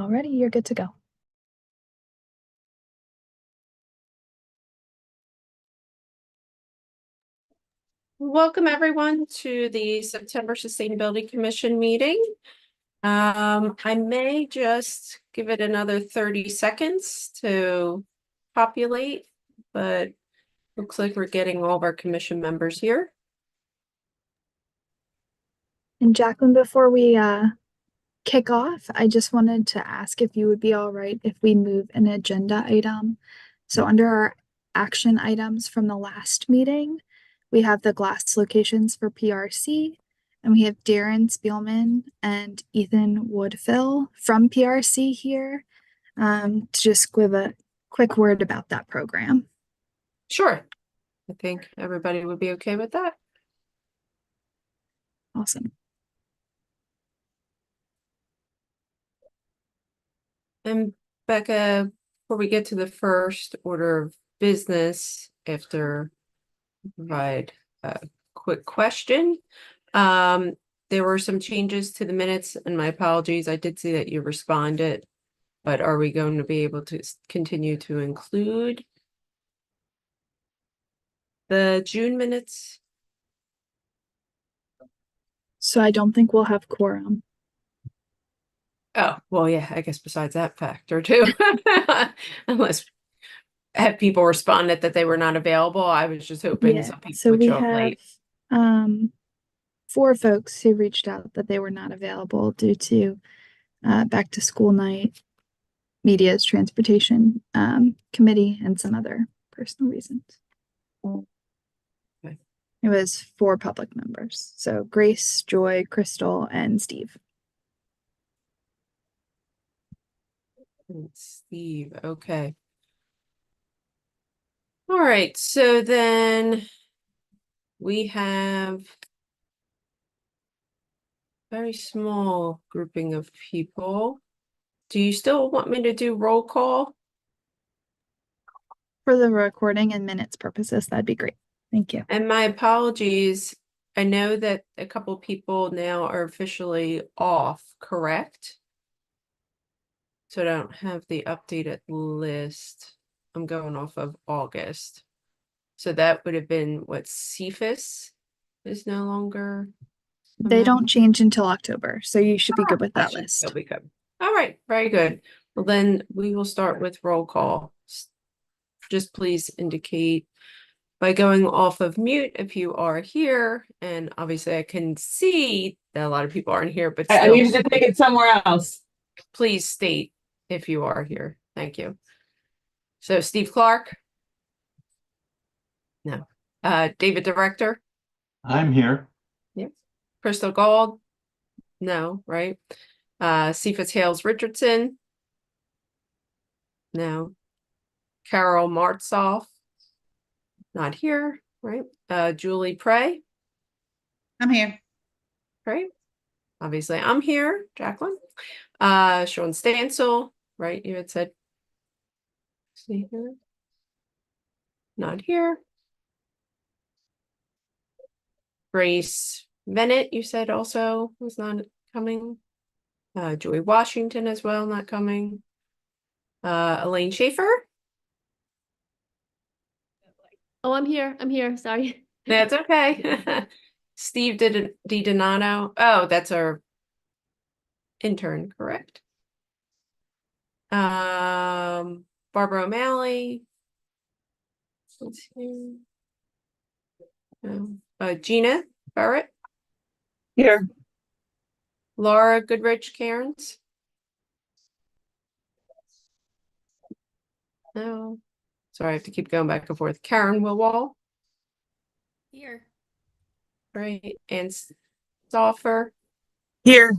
Alrighty, you're good to go. Welcome everyone to the September Sustainability Commission meeting. I may just give it another 30 seconds to populate, but looks like we're getting all of our commission members here. And Jacqueline, before we kick off, I just wanted to ask if you would be all right if we move an agenda item. So under our action items from the last meeting, we have the glass locations for PRC, and we have Darren Spielman and Ethan Woodfill from PRC here to just give a quick word about that program. Sure. I think everybody would be okay with that. Awesome. And Becca, before we get to the first order of business, after provide a quick question. There were some changes to the minutes, and my apologies. I did see that you responded, but are we going to be able to continue to include the June minutes? So I don't think we'll have quorum. Oh, well, yeah, I guess besides that factor too. Unless have people responded that they were not available. I was just hoping some people would show up late. Four folks who reached out that they were not available due to back to school night, media's transportation committee, and some other personal reasons. Okay. It was 4 public members. So Grace, Joy, Crystal, and Steve. And Steve, okay. All right, so then we have very small grouping of people. Do you still want me to do roll call? For the recording and minutes purposes, that'd be great. Thank you. And my apologies. I know that a couple people now are officially off, correct? So I don't have the updated list. I'm going off of August. So that would have been what Cephas is no longer. They don't change until October, so you should be good with that list. That'll be good. All right, very good. Well, then we will start with roll call. Just please indicate by going off of mute if you are here. And obviously I can see that a lot of people aren't here, but still, I needed to take it somewhere else. Please state if you are here. Thank you. So Steve Clark? No. David Director? I'm here. Yes. Crystal Gold? No, right? Cephas Hales Richardson? No. Carol Martzoff? Not here, right? Julie Prey? I'm here. Right? Obviously I'm here, Jacqueline. Sean Stansel, right? You had said see here. Not here. Grace Bennett, you said also was not coming. Joy Washington as well, not coming. Elaine Schaefer. Oh, I'm here. I'm here. Sorry. That's okay. Steve DiDonato. Oh, that's our intern, correct? Barbara O'Malley. Let's see. Gina Barrett. Here. Laura Goodrich Cairns. No. Sorry, I have to keep going back and forth. Karen Wilwall. Here. Right. And Stoffer. Here.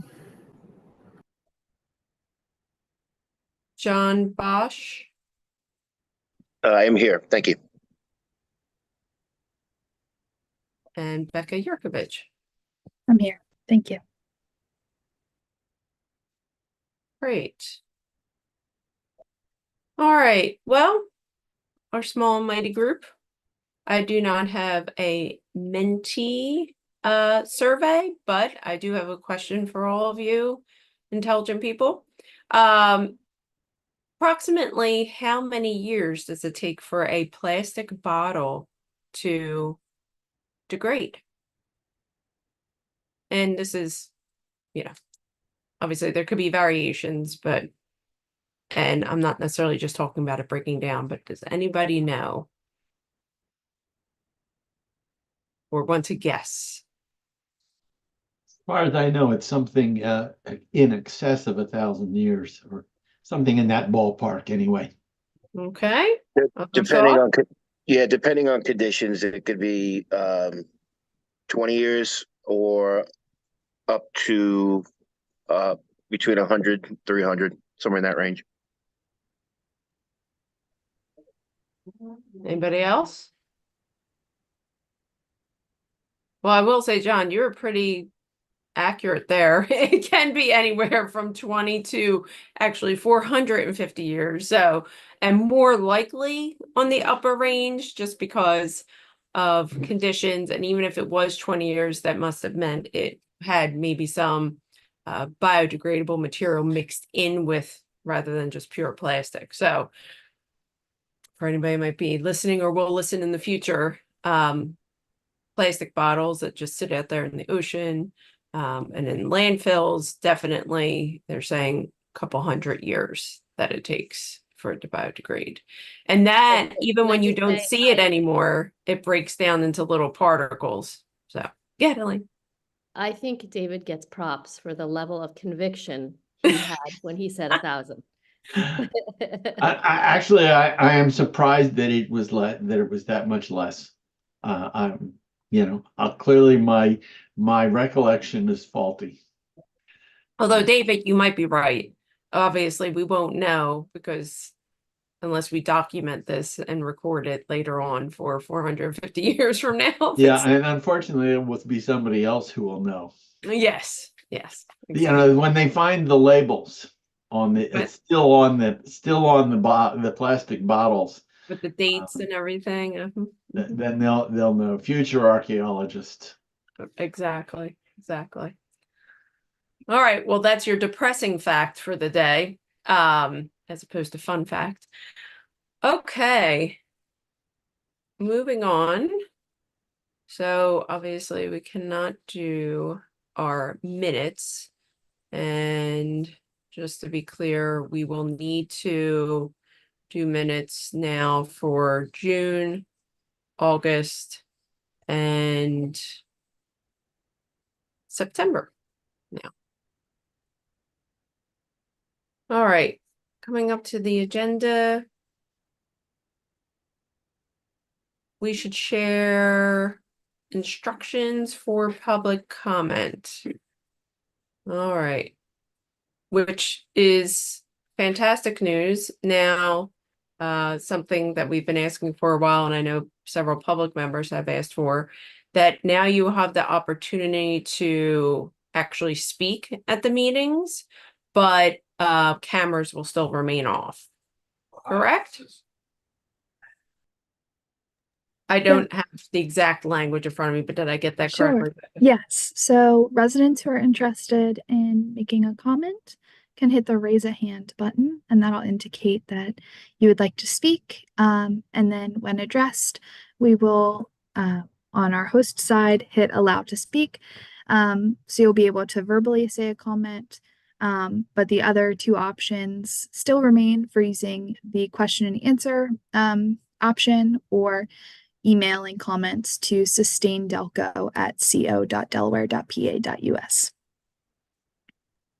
John Bosch. I am here. Thank you. And Becca Yurkovich. I'm here. Thank you. Great. All right. Well, our small and mighty group. I do not have a mentee survey, but I do have a question for all of you intelligent people. Approximately how many years does it take for a plastic bottle to degrade? And this is, obviously there could be variations, and I'm not necessarily just talking about it breaking down, but does anybody know or want to guess? As far as I know, it's something in excess of 1,000 years or something in that ballpark anyway. Okay. Depending on, depending on conditions, it could be 20 years or up to between 100 and 300, somewhere in that range. Anybody else? Well, I will say, John, you're pretty accurate there. It can be anywhere from 20 to actually 450 years. So, and more likely on the upper range just because of conditions. And even if it was 20 years, that must have meant it had maybe some biodegradable material mixed in with rather than just pure plastic. So for anybody who might be listening or will listen in the future, plastic bottles that just sit out there in the ocean and in landfills, definitely they're saying a couple hundred years that it takes for it to biodegrade. And that even when you don't see it anymore, it breaks down into little particles. So yeah, Elaine. I think David gets props for the level of conviction he had when he said 1,000. I am surprised that it was that much less. Clearly my recollection is faulty. Although David, you might be right. Obviously, we won't know because unless we document this and record it later on for 450 years from now. Yeah, and unfortunately, it will be somebody else who will know. Yes, yes. Exactly. When they find the labels on it's still on the plastic bottles with the dates and everything. Then they'll know. Future archaeologists. Exactly. All right. Well, that's your depressing fact for the day, as opposed to fun fact. Okay. Moving on. So obviously we cannot do our minutes. And just to be clear, we will need to do minutes now for June, August, and September now. All right, coming up to the agenda. We should share instructions for public comment. All right, which is fantastic news. Now, something that we've been asking for a while, and I know several public members have asked for, that now you have the opportunity to actually speak at the meetings, but cameras will still remain off. Correct? I don't have the exact language in front of me, but did I get that correctly? Yes. So residents who are interested in making a comment can hit the raise a hand button, and that'll indicate that you would like to speak. And then when addressed, we will, on our host side, hit allow to speak. So you'll be able to verbally say a comment. But the other two options still remain for using the question and answer option or emailing comments to sustaindelco@co.delaware.pa.us.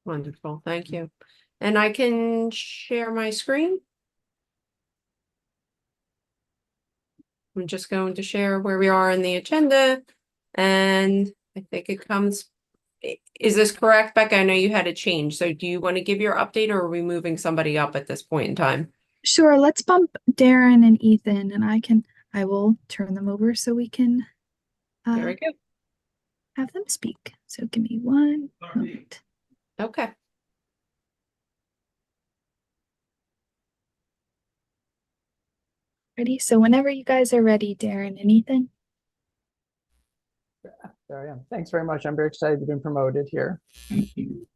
Wonderful, thank you. And I can share my screen. I'm just going to share where we are in the agenda, and I think it comes. Is this correct, Becca? I know you had a change. So do you want to give your update, or are we moving somebody up at this point in time? Sure, let's bump Darren and Ethan, and I will turn them over so we can There we go. have them speak. So give me one moment. Okay. Ready? So whenever you guys are ready, Darren and Ethan. There I am. Thanks very much. I'm very excited to be promoted here. Thank you.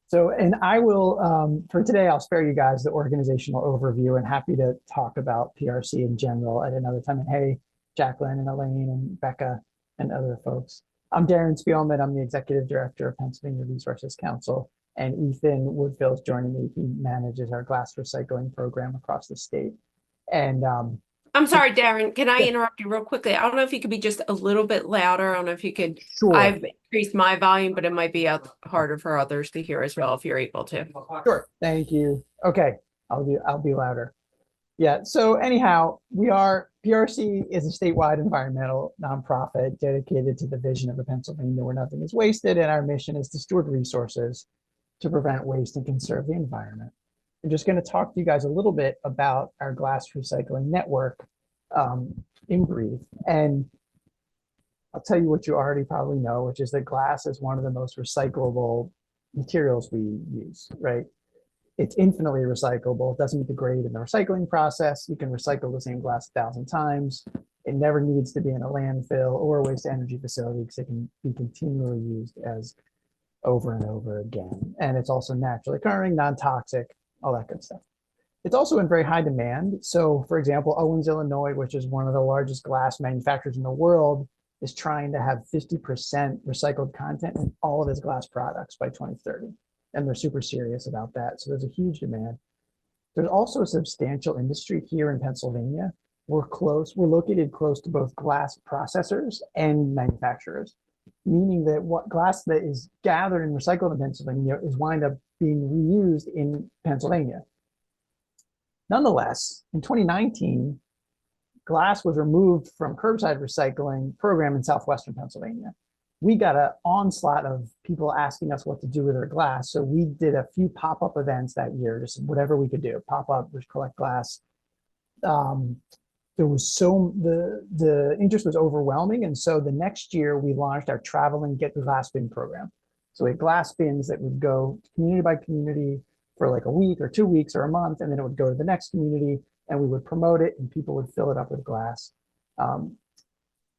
So, and I will, for today, I'll spare you guys the organizational overview and happy to talk about PRC in general at another time. And hey, Jacqueline and Elaine and Becca and other folks. I'm Darren Spielman. I'm the Executive Director of Pennsylvania Resources Council. And Ethan Woodfill is joining me. He manages our glass recycling program across the state. And I'm sorry, Darren, can I Yeah. interrupt you real quickly? I don't know if you could be just a little bit louder. I don't know if you could. sure. I've increased my volume, but it might be harder for others to hear as well if you're able to. Sure. Thank you. Okay. I'll be louder. Yeah. So anyhow, PRC is a statewide environmental nonprofit dedicated to the vision of a Pennsylvania where nothing is wasted. And our mission is to steward resources to prevent waste and conserve the environment. I'm just going to talk to you guys a little bit about our glass recycling network in brief. And I'll tell you what you already probably know, which is that glass is one of the most recyclable materials we use, right? It's infinitely recyclable. It doesn't degrade in the recycling process. You can recycle the same glass 1,000 times. It never needs to be in a landfill or a waste energy facility because it can be continually used as over and over again. And it's also naturally occurring, non-toxic, all that good stuff. It's also in very high demand. So for example, Owens, Illinois, which is one of the largest glass manufacturers in the world, is trying to have 50% recycled content in all of its glass products by 2030. And they're super serious about that. So there's a huge demand. There's also a substantial industry here in Pennsylvania. We're located close to both glass processors and manufacturers, meaning that what glass that is gathered and recycled in Pennsylvania is wind up being reused in Pennsylvania. Nonetheless, in 2019, glass was removed from curbside recycling program in southwestern Pennsylvania. We got an onslaught of people asking us what to do with their glass. So we did a few pop-up events that year, just whatever we could do, pop up, collect glass. There was the interest was overwhelming. And so the next year we launched our traveling Get the Glass Bin program. So we had glass bins that would go community by community for like a week or 2 weeks or a month, and then it would go to the next community and we would promote it and people would fill it up with glass.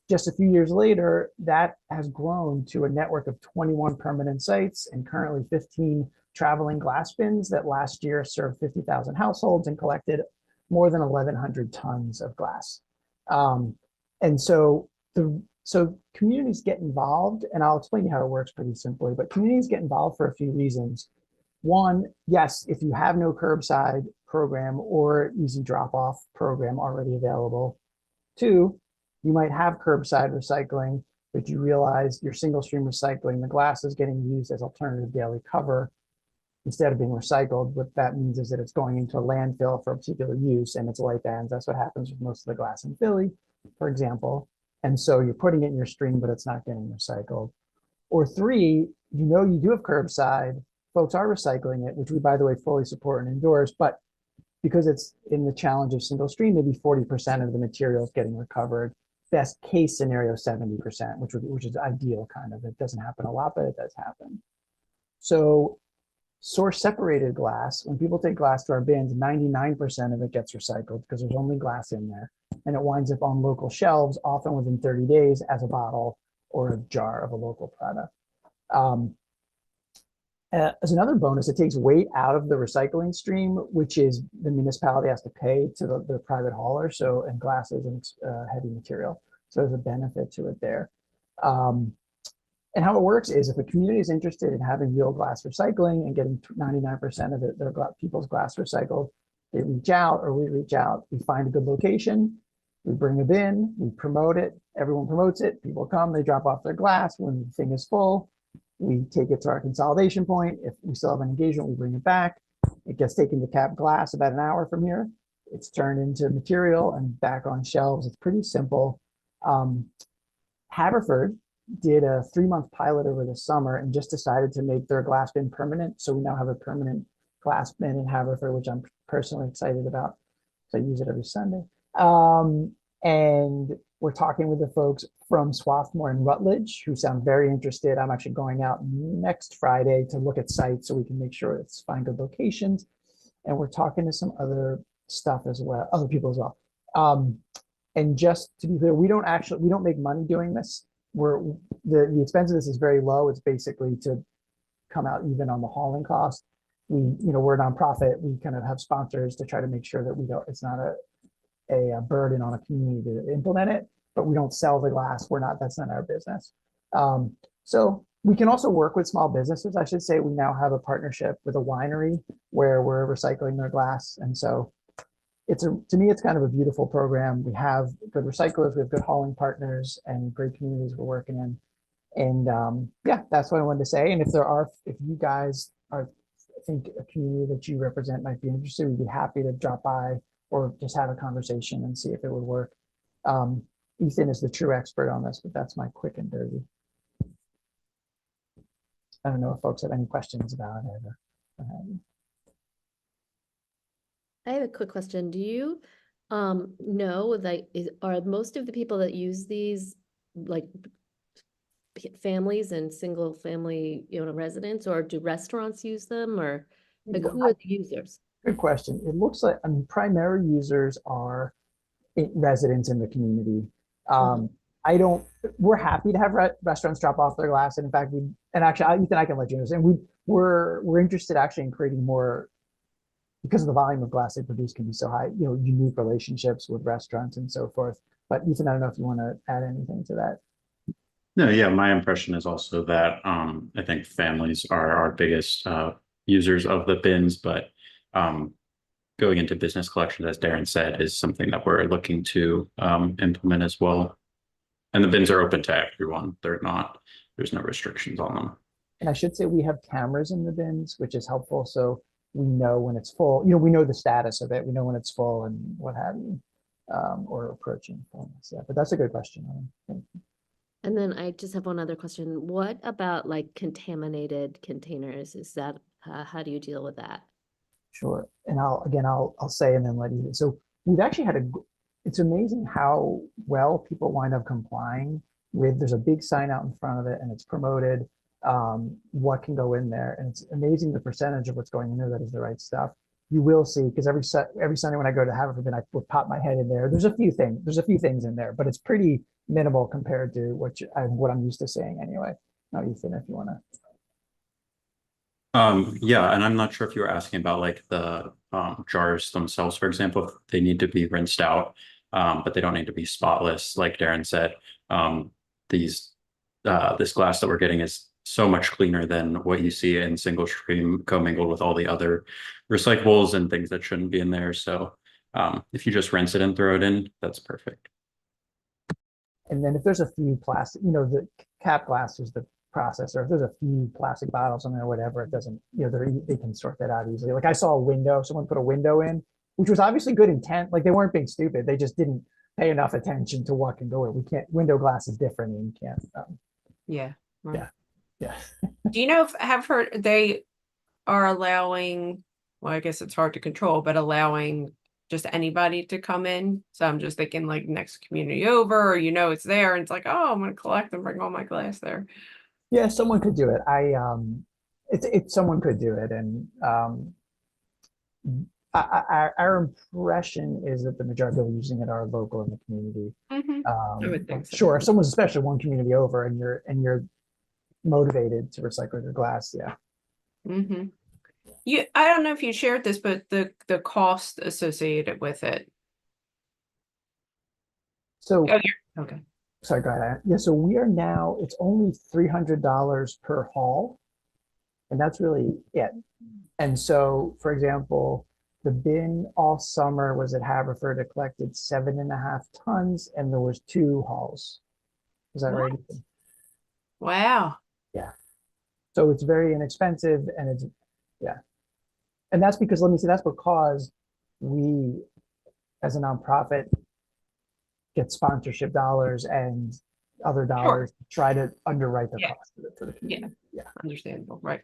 Just a few years later, that has grown to a network of 21 permanent sites and currently 15 traveling glass bins that last year served 50,000 households and collected more than 1,100 tons of glass. And so communities get involved, and I'll explain you how it works pretty simply, but communities get involved for a few reasons. One, yes, if you have no curbside program or easy drop-off program already available. Two, you might have curbside recycling, but you realize your single stream recycling, the glass is getting used as alternative daily cover instead of being recycled. What that means is that it's going into a landfill for a particular use and its life ends. That's what happens with most of the glass in Philly, for example. And so you're putting it in your stream, but it's not getting recycled. Or three, you do have curbside, folks are recycling it, which we, by the way, fully support and endorse, but because it's in the challenge of single stream, maybe 40% of the material is getting recovered. Best case scenario, 70%, which is ideal kind of. It doesn't happen a lot, but it does happen. So source separated glass, when people take glass to our bins, 99% of it gets recycled because there's only glass in there. And it winds up on local shelves, often within 30 days as a bottle or a jar of a local product. As another bonus, it takes weight out of the recycling stream, which is the municipality has to pay to the private hauler. So, and glass is a heavy material. So there's a benefit to it there. And how it works is if a community is interested in having real glass recycling and getting 99% of their people's glass recycled, they reach out or we reach out, we find a good location, we bring a bin, we promote it, everyone promotes it, people come, they drop off their glass. When the thing is full, we take it to our consolidation point. If we still have an engagement, we bring it back. It gets taken to Cap Glass about an hour from here. It's turned into material and back on shelves. It's pretty simple. Haverford did a 3-month pilot over the summer and just decided to make their glass bin permanent. So we now have a permanent glass bin in Haverford, which I'm personally excited about. So I use it every Sunday. And we're talking with the folks from Swarthmore and Rutledge who sound very interested. I'm actually going out next Friday to look at sites so we can make sure it's find good locations. And we're talking to some other stuff as well, other people as well. And just to be clear, we don't make money doing this. The expense of this is very low. It's basically to come out even on the hauling cost. We're a nonprofit. We kind of have sponsors to try to make sure that it's not a burden on a community to implement it, but we don't sell the glass. That's not our business. So we can also work with small businesses. I should say we now have a partnership with a winery where we're recycling their glass. And so to me, it's kind of a beautiful program. We have good recyclers, we have good hauling partners and great communities we're working in. And yeah, that's what I wanted to say. And if you guys think a community that you represent might be interested, we'd be happy to drop by or just have a conversation and see if it would work. Ethan is the true expert on this, but that's my quick and dirty. I don't know if folks have any questions about it. I have a quick question. Do you know, like, are most of the people that use these like families and single family, residents, or do restaurants use them, or like who are the users? Good question. It looks like, primary users are residents in the community. We're happy to have restaurants drop off their glass. And in fact, Ethan, I can let you know, and we're interested actually in creating more, because of the volume of glass they produce can be so high, unique relationships with restaurants and so forth. But Ethan, I don't know if you want to add anything to that. No, yeah, my impression is also that I think families are our biggest users of the bins, but going into business collections, as Darren said, is something that we're looking to implement as well. And the bins are open to everyone. There's no restrictions on them. And I should say we have cameras in the bins, which is helpful. So we know when it's full, we know the status of it. We know when it's full and what have you, or approaching fullness. Yeah, but that's a good question. And then I just have one other question. What about like contaminated containers? Is that, how do you deal with that? Sure. And I'll say, and then let you. So we've actually it's amazing how well people wind up complying with, there's a big sign out in front of it and it's promoted what can go in there. And it's amazing the percentage of what's going in there that is the right stuff. You will see, because every Sunday when I go to Haverford, I will pop my head in there. There's a few things in there, but it's pretty minimal compared to what I'm used to seeing anyway. Now, Ethan, if you want to. Yeah, and I'm not sure if you were asking about like the jars themselves, for example, if they need to be rinsed out, but they don't need to be spotless. Like Darren said, this glass that we're getting is so much cleaner than what you see in single stream commingled with all the other recyclables and things that shouldn't be in there. So if you just rinse it and throw it in, that's perfect. And then if there's a few plastic, the cap glass is the processor. If there's a few plastic bottles in there, whatever, it doesn't, they can sort that out easily. Like I saw a window, someone put a window in, which was obviously good intent. Like they weren't being stupid. They just didn't pay enough attention to what can go in. Window glass is different and you can't. Yeah. Right. Yeah. Do you know if have heard they are allowing, well, I guess it's hard to control, but allowing just anybody to come in? So I'm just thinking like next community over, or it's there and it's like, oh, I'm gonna collect and bring all my glass there. Yeah, someone could do it. Someone could do it. And our impression is that the majority of people using it are local in the community. I would think so. Sure, if someone's especially one community over and you're motivated to recycle your glass, yeah. I don't know if you shared this, but the cost associated with it. So Okay. sorry, go ahead. Yeah, so we are now, it's only $300 per haul, and that's really it. And so, for example, the bin all summer was at Haverford. It collected 7.5 tons, and there was 2 hauls. Is that right? Wow. Yeah. So it's very inexpensive, and and that's because, let me say, that's because we, as a nonprofit, get sponsorship dollars and other dollars to try to underwrite the cost of it for the community. Yeah. Understandable, right?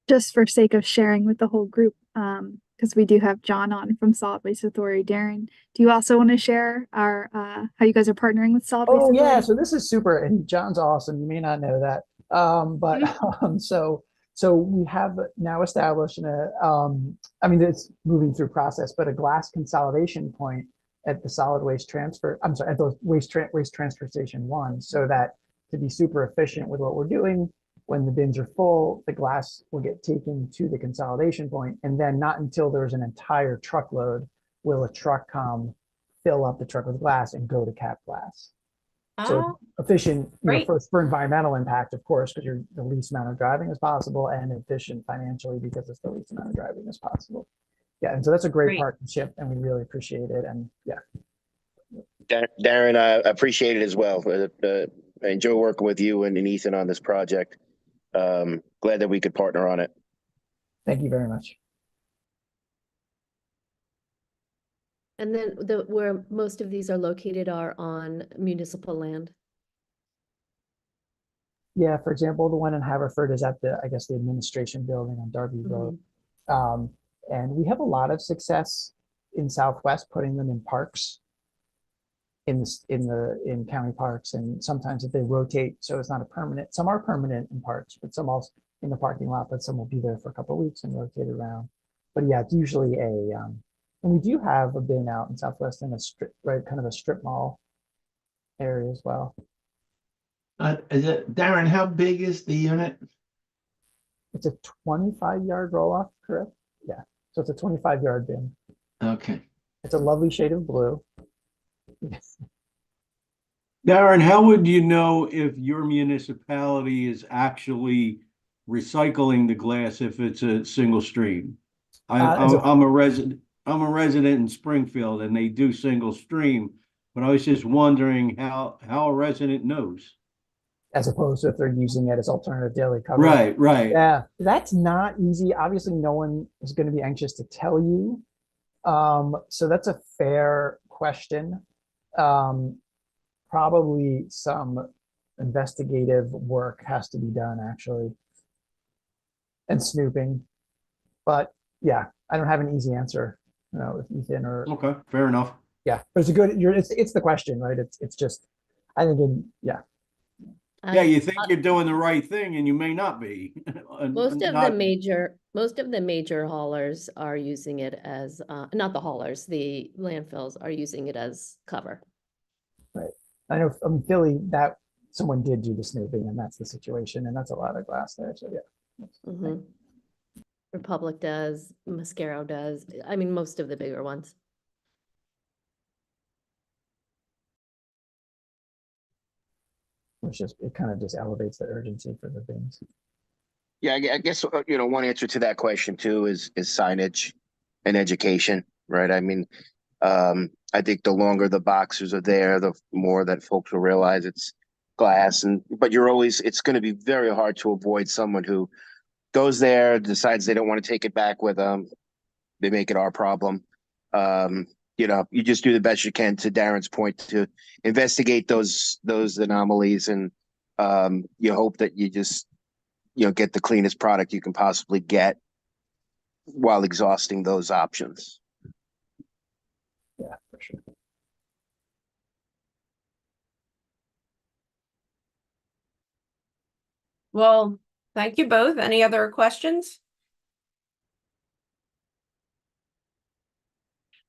Just for sake of sharing with the whole group, because we do have John on from Solid Waste Authority. Darren, do you also want to share our how you guys are partnering with Solid Waste Authority? Yeah, so this is super, and John's awesome. You may not know that, so we have now established it's moving through process, but a glass consolidation point at the solid waste transfer. I'm sorry, at the waste transfer station 1, so that to be super efficient with what we're doing, when the bins are full, the glass will get taken to the consolidation point, and then not until there's an entire truckload will a truck come, fill up the truck with glass and go to cap glass. So Oh, efficient, great. for environmental impact, of course, because you're the least amount of driving as possible, and efficient financially because it's the least amount of driving as possible. Yeah, and so that's a great Great. partnership, and we really appreciate it. And yeah, Darren, I appreciate it as well. I enjoy working with you and Ethan on this project. Glad that we could partner on it. thank you very much. And then where most of these are located are on municipal land. Yeah, for example, the one in Haverford is at the, I guess, the administration building on Darby Road. And we have a lot of success in Southwest putting them in parks, in county parks, and sometimes if they rotate, so it's not a permanent. Some are permanent in parks, but some also in the parking lot. But some will be there for a couple of weeks and rotate around. But yeah, it's usually and we do have a bin out in Southwest in a strip, right, kind of a strip mall area as well. Darren, how big is the unit? It's a 25-yard roll-off, correct? Yeah, so it's a 25-yard bin. Okay. It's a lovely shade of blue. Darren, how would you know if your municipality is actually recycling the glass if it's a single stream? I'm a resident. I'm a resident in Springfield, and they do single stream. But I was just wondering how a resident knows. As opposed to if they're using it as alternative daily cover. Right, right. Yeah, that's not easy. Obviously, no one is going to be anxious to tell you. So that's a fair question. Probably some investigative work has to be done, actually, and snooping. But yeah, I don't have an easy answer, with Ethan or. Okay, fair enough. Yeah, but it's a good. It's the question, right? It's just, I think, yeah. Yeah, you think you're doing the right thing, and you may not be. Most of the major haulers are using it as, not the haulers, the landfills are using it as cover. Right. I know from Philly that someone did do the snooping, and that's the situation, and that's a lot of glass there. So yeah. Republic does, Mascaro does. I mean, most of the bigger ones. It kind of just elevates the urgency for the things. Yeah, I guess one answer to that question too is signage and education, right? I mean, I think the longer the boxes are there, the more that folks will realize it's glass. But it's going to be very hard to avoid someone who goes there, decides they don't want to take it back with them. They make it our problem. You just do the best you can, to Darren's point, to investigate those anomalies, and you hope that you just get the cleanest product you can possibly get while exhausting those options. Yeah, for sure. Well, thank you both. Any other questions?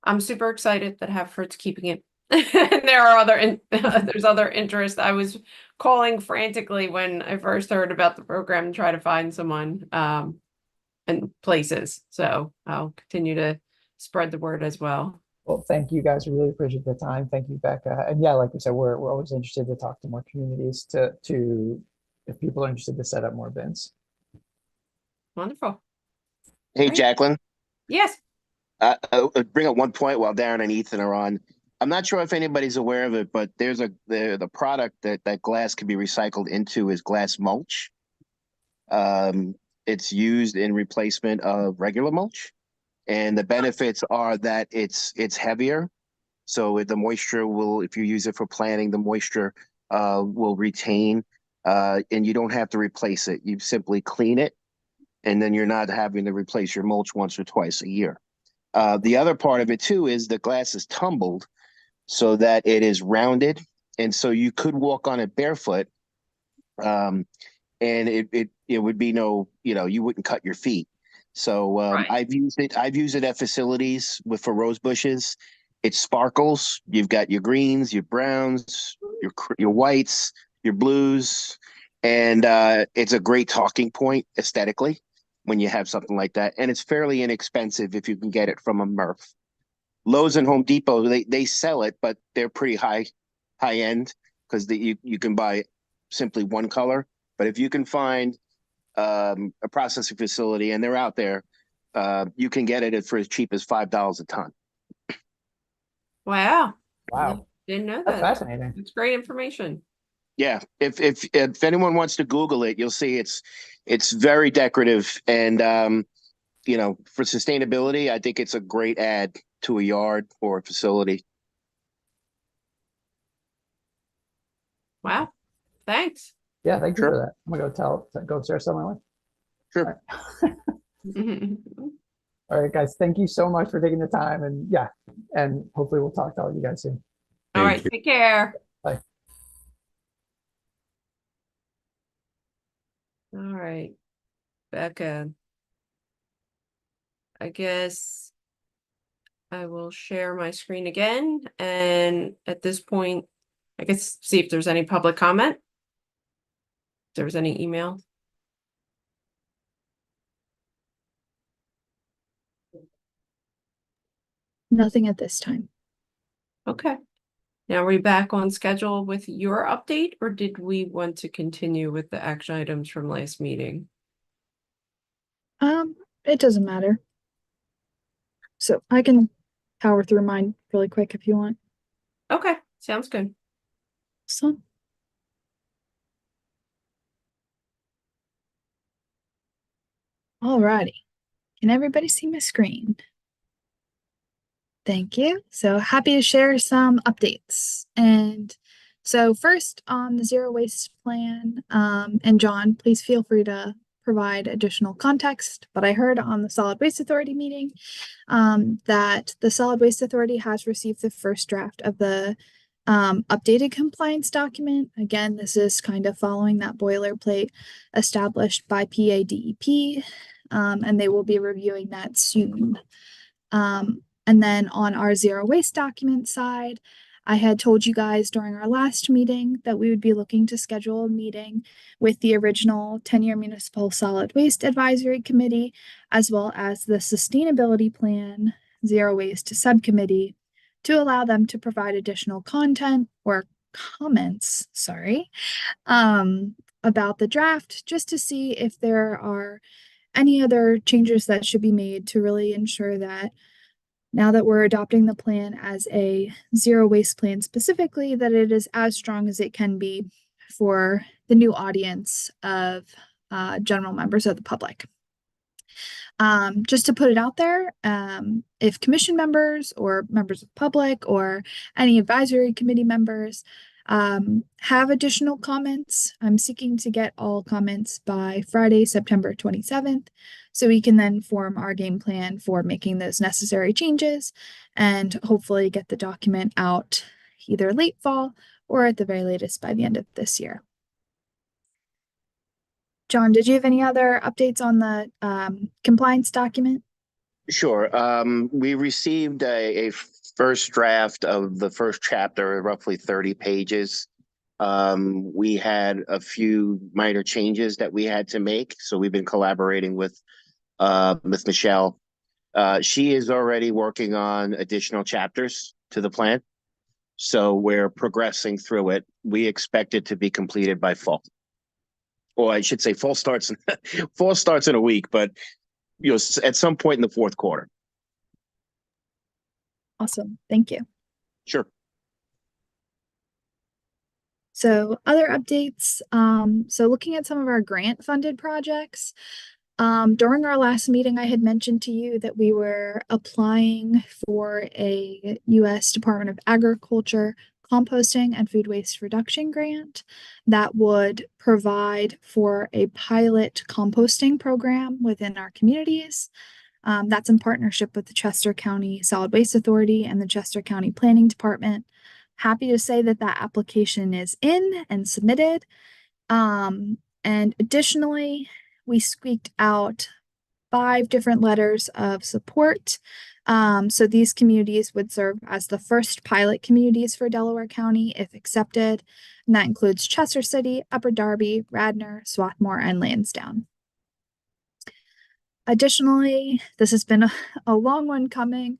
I'm super excited that Haverford's keeping it. There are there's other interest. I was calling frantically when I first heard about the program and try to find someone and places. So I'll continue to spread the word as well. Well, thank you guys. We really appreciate the time. Thank you, Becca. And yeah, like we said, we're always interested to talk to more communities to if people are interested to set up more bins. Wonderful. Hey, Great. Jacqueline. Yes. I'll bring up one point while Darren and Ethan are on. I'm not sure if anybody's aware of it, but there's the product that glass can be recycled into is glass mulch. It's used in replacement of regular mulch, and the benefits are that it's heavier. So the moisture will, if you use it for planting, the moisture will retain, and you don't have to replace it. You simply clean it, and then you're not having to replace your mulch once or twice a year. The other part of it too is the glass is tumbled so that it is rounded, and so you could walk on it barefoot, and it would be you wouldn't cut your feet. So Right. I've used it at facilities for rose bushes. It sparkles. You've got your greens, your browns, your whites. your blues, and it's a great talking point aesthetically when you have something like that. And it's fairly inexpensive if you can get it from a MRF. Lowe's and Home Depot, they sell it, but they're pretty high end because you can buy simply one color. But if you can find a processing facility, and they're out there, you can get it for as cheap as $5 a ton. Wow. Wow, Didn't know that's that. fascinating. It's great information. Yeah, if anyone wants to Google it, you'll see it's very decorative, and for sustainability, I think it's a great add to a yard or a facility. Wow. Thanks. Yeah, thank you Sure. for that. I'm gonna go upstairs, tell my wife. Sure. All right, guys, thank you so much for taking the time, and yeah, and hopefully we'll talk to all you guys soon. All right. Take care. Bye. All right. Becca. I guess I will share my screen again. And at this point, I guess see if there's any public comment. If there's any email. Nothing at this time. Okay. Now are we back on schedule with your update, or did we want to continue with the action items from last meeting? It doesn't matter. So I can power through mine really quick if you want. Okay, sounds good. So. Alrighty. Can everybody see my screen? Thank you. So happy to share some updates. And so first on the zero waste plan, and John, please feel free to provide additional context, but I heard on the Solid Waste Authority meeting that the Solid Waste Authority has received the first draft of the updated compliance document. Again, this is kind of following that boilerplate established by PADEP, and they will be reviewing that soon. And then on our zero waste document side, I had told you guys during our last meeting that we would be looking to schedule a meeting with the original 10-year Municipal Solid Waste Advisory Committee, as well as the Sustainability Plan Zero Waste Subcommittee, to allow them to provide additional content or comments, about the draft, just to see if there are any other changes that should be made to really ensure that now that we're adopting the plan as a zero waste plan specifically, that it is as strong as it can be for the new audience of general members of the public. Just to put it out there, if commission members or members of the public or any advisory committee members have additional comments, I'm seeking to get all comments by Friday, September 27th, so we can then form our game plan for making those necessary changes and hopefully get the document out either late fall or at the very latest by the end of this year. John, did you have any other updates on the compliance document? Sure. We received a first draft of the first chapter, roughly 30 pages. We had a few minor changes that we had to make, so we've been collaborating with Michelle. She is already working on additional chapters to the plan, so we're progressing through it. We expect it to be completed by fall. Or I should say fall starts in a week, but at some point in the fourth quarter. Awesome. Thank you. Sure. So other updates, so looking at some of our grant funded projects, during our last meeting, I had mentioned to you that we were applying for a U.S. Department of Agriculture composting and food waste reduction grant that would provide for a pilot composting program within our communities. That's in partnership with the Chester County Solid Waste Authority and the Chester County Planning Department. Happy to say that that application is in and submitted. And additionally, we squeaked out 5 different letters of support. So these communities would serve as the first pilot communities for Delaware County if accepted. And that includes Chester City, Upper Darby, Radnor, Swarthmore, and Lansdowne. Additionally, this has been a long one coming.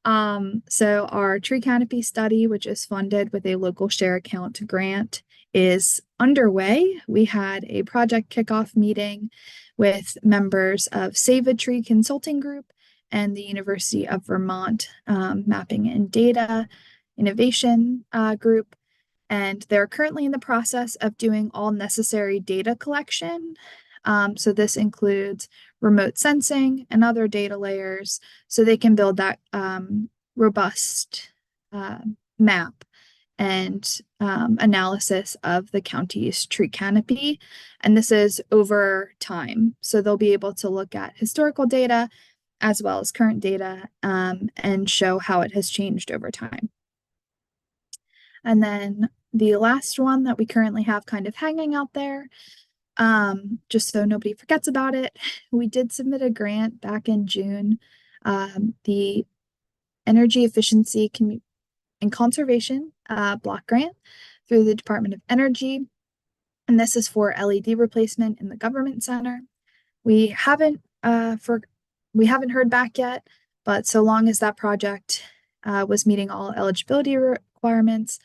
So our tree canopy study, which is funded with a local share account grant, is underway. We had a project kickoff meeting with members of Save a Tree Consulting Group and the University of Vermont Mapping and Data Innovation Group. And they're currently in the process of doing all necessary data collection. So this includes remote sensing and other data layers so they can build that robust map and analysis of the county's tree canopy. And this is over time. So they'll be able to look at historical data as well as current data and show how it has changed over time. And then the last one that we currently have kind of hanging out there, just so nobody forgets about it, we did submit a grant back in June, the Energy Efficiency and Conservation block grant through the Department of Energy. And this is for LED replacement in the government center. We haven't heard back yet, but so long as that project was meeting all eligibility requirements,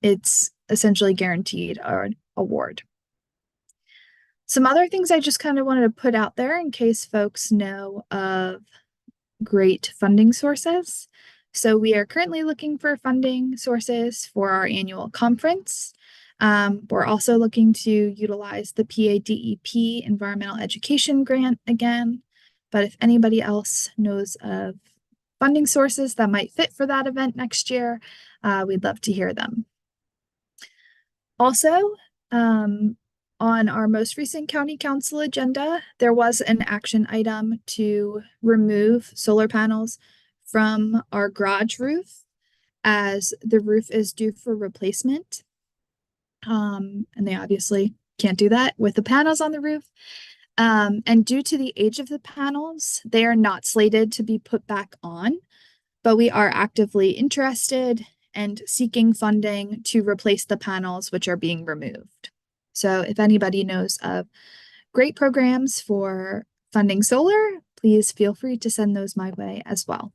it's essentially guaranteed an award. Some other things I just kind of wanted to put out there in case folks know of great funding sources. So we are currently looking for funding sources for our annual conference. We're also looking to utilize the PADEP Environmental Education Grant again. But if anybody else knows of funding sources that might fit for that event next year, we'd love to hear them. Also, on our most recent county council agenda, there was an action item to remove solar panels from our garage roof as the roof is due for replacement. And they obviously can't do that with the panels on the roof. And due to the age of the panels, they are not slated to be put back on, but we are actively interested and seeking funding to replace the panels which are being removed. So if anybody knows of great programs for funding solar, please feel free to send those my way as well.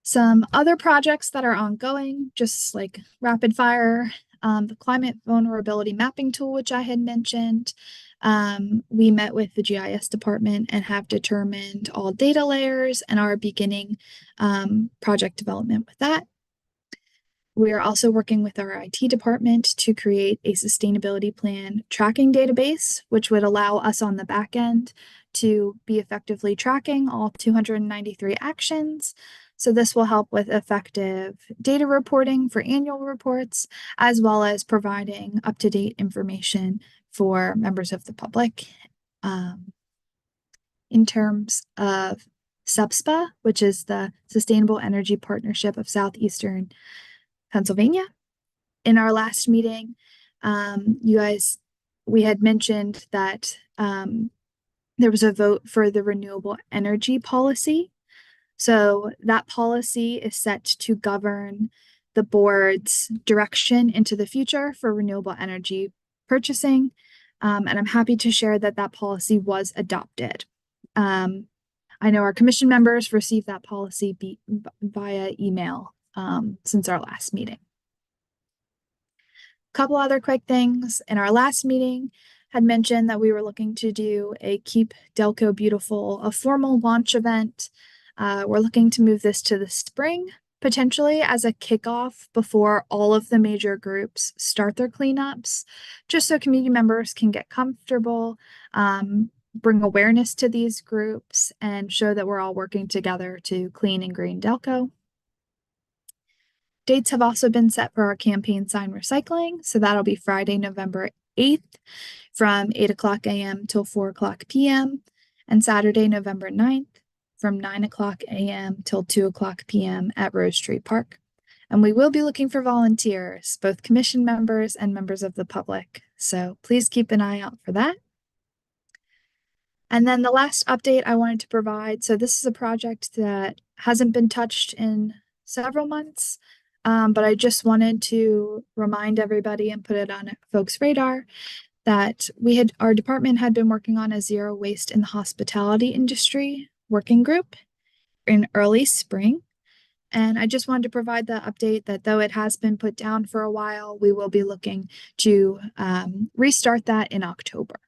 Some other projects that are ongoing, just like rapid fire, the climate vulnerability mapping tool, which I had mentioned. We met with the GIS department and have determined all data layers and are beginning project development with that. We are also working with our IT department to create a sustainability plan tracking database, which would allow us on the back end to be effectively tracking all 293 actions. So this will help with effective data reporting for annual reports, as well as providing up-to-date information for members of the public. In terms of SUPSPA, which is the Sustainable Energy Partnership of Southeastern Pennsylvania. In our last meeting, we had mentioned that there was a vote for the renewable energy policy. So that policy is set to govern the board's direction into the future for renewable energy purchasing. And I'm happy to share that that policy was adopted. I know our commission members received that policy via email since our last meeting. A couple other quick things. In our last meeting, had mentioned that we were looking to do a Keep Delco Beautiful, a formal launch event. We're looking to move this to the spring, potentially as a kickoff before all of the major groups start their cleanups, just so community members can get comfortable, bring awareness to these groups, and show that we're all working together to clean and green Delco. Dates have also been set for our campaign sign recycling, so that'll be Friday, November 8th from 8 o'clock a.m. till 4 o'clock p.m. and Saturday, November 9th from 9 o'clock a.m. till 2 o'clock p.m. at Rose Tree Park. And we will be looking for volunteers, both commission members and members of the public. So please keep an eye out for that. And then the last update I wanted to provide, so this is a project that hasn't been touched in several months, but I just wanted to remind everybody and put it on folks' radar that our department had been working on a zero waste in the hospitality industry working group in early spring. And I just wanted to provide the update that though it has been put down for a while, we will be looking to restart that in October.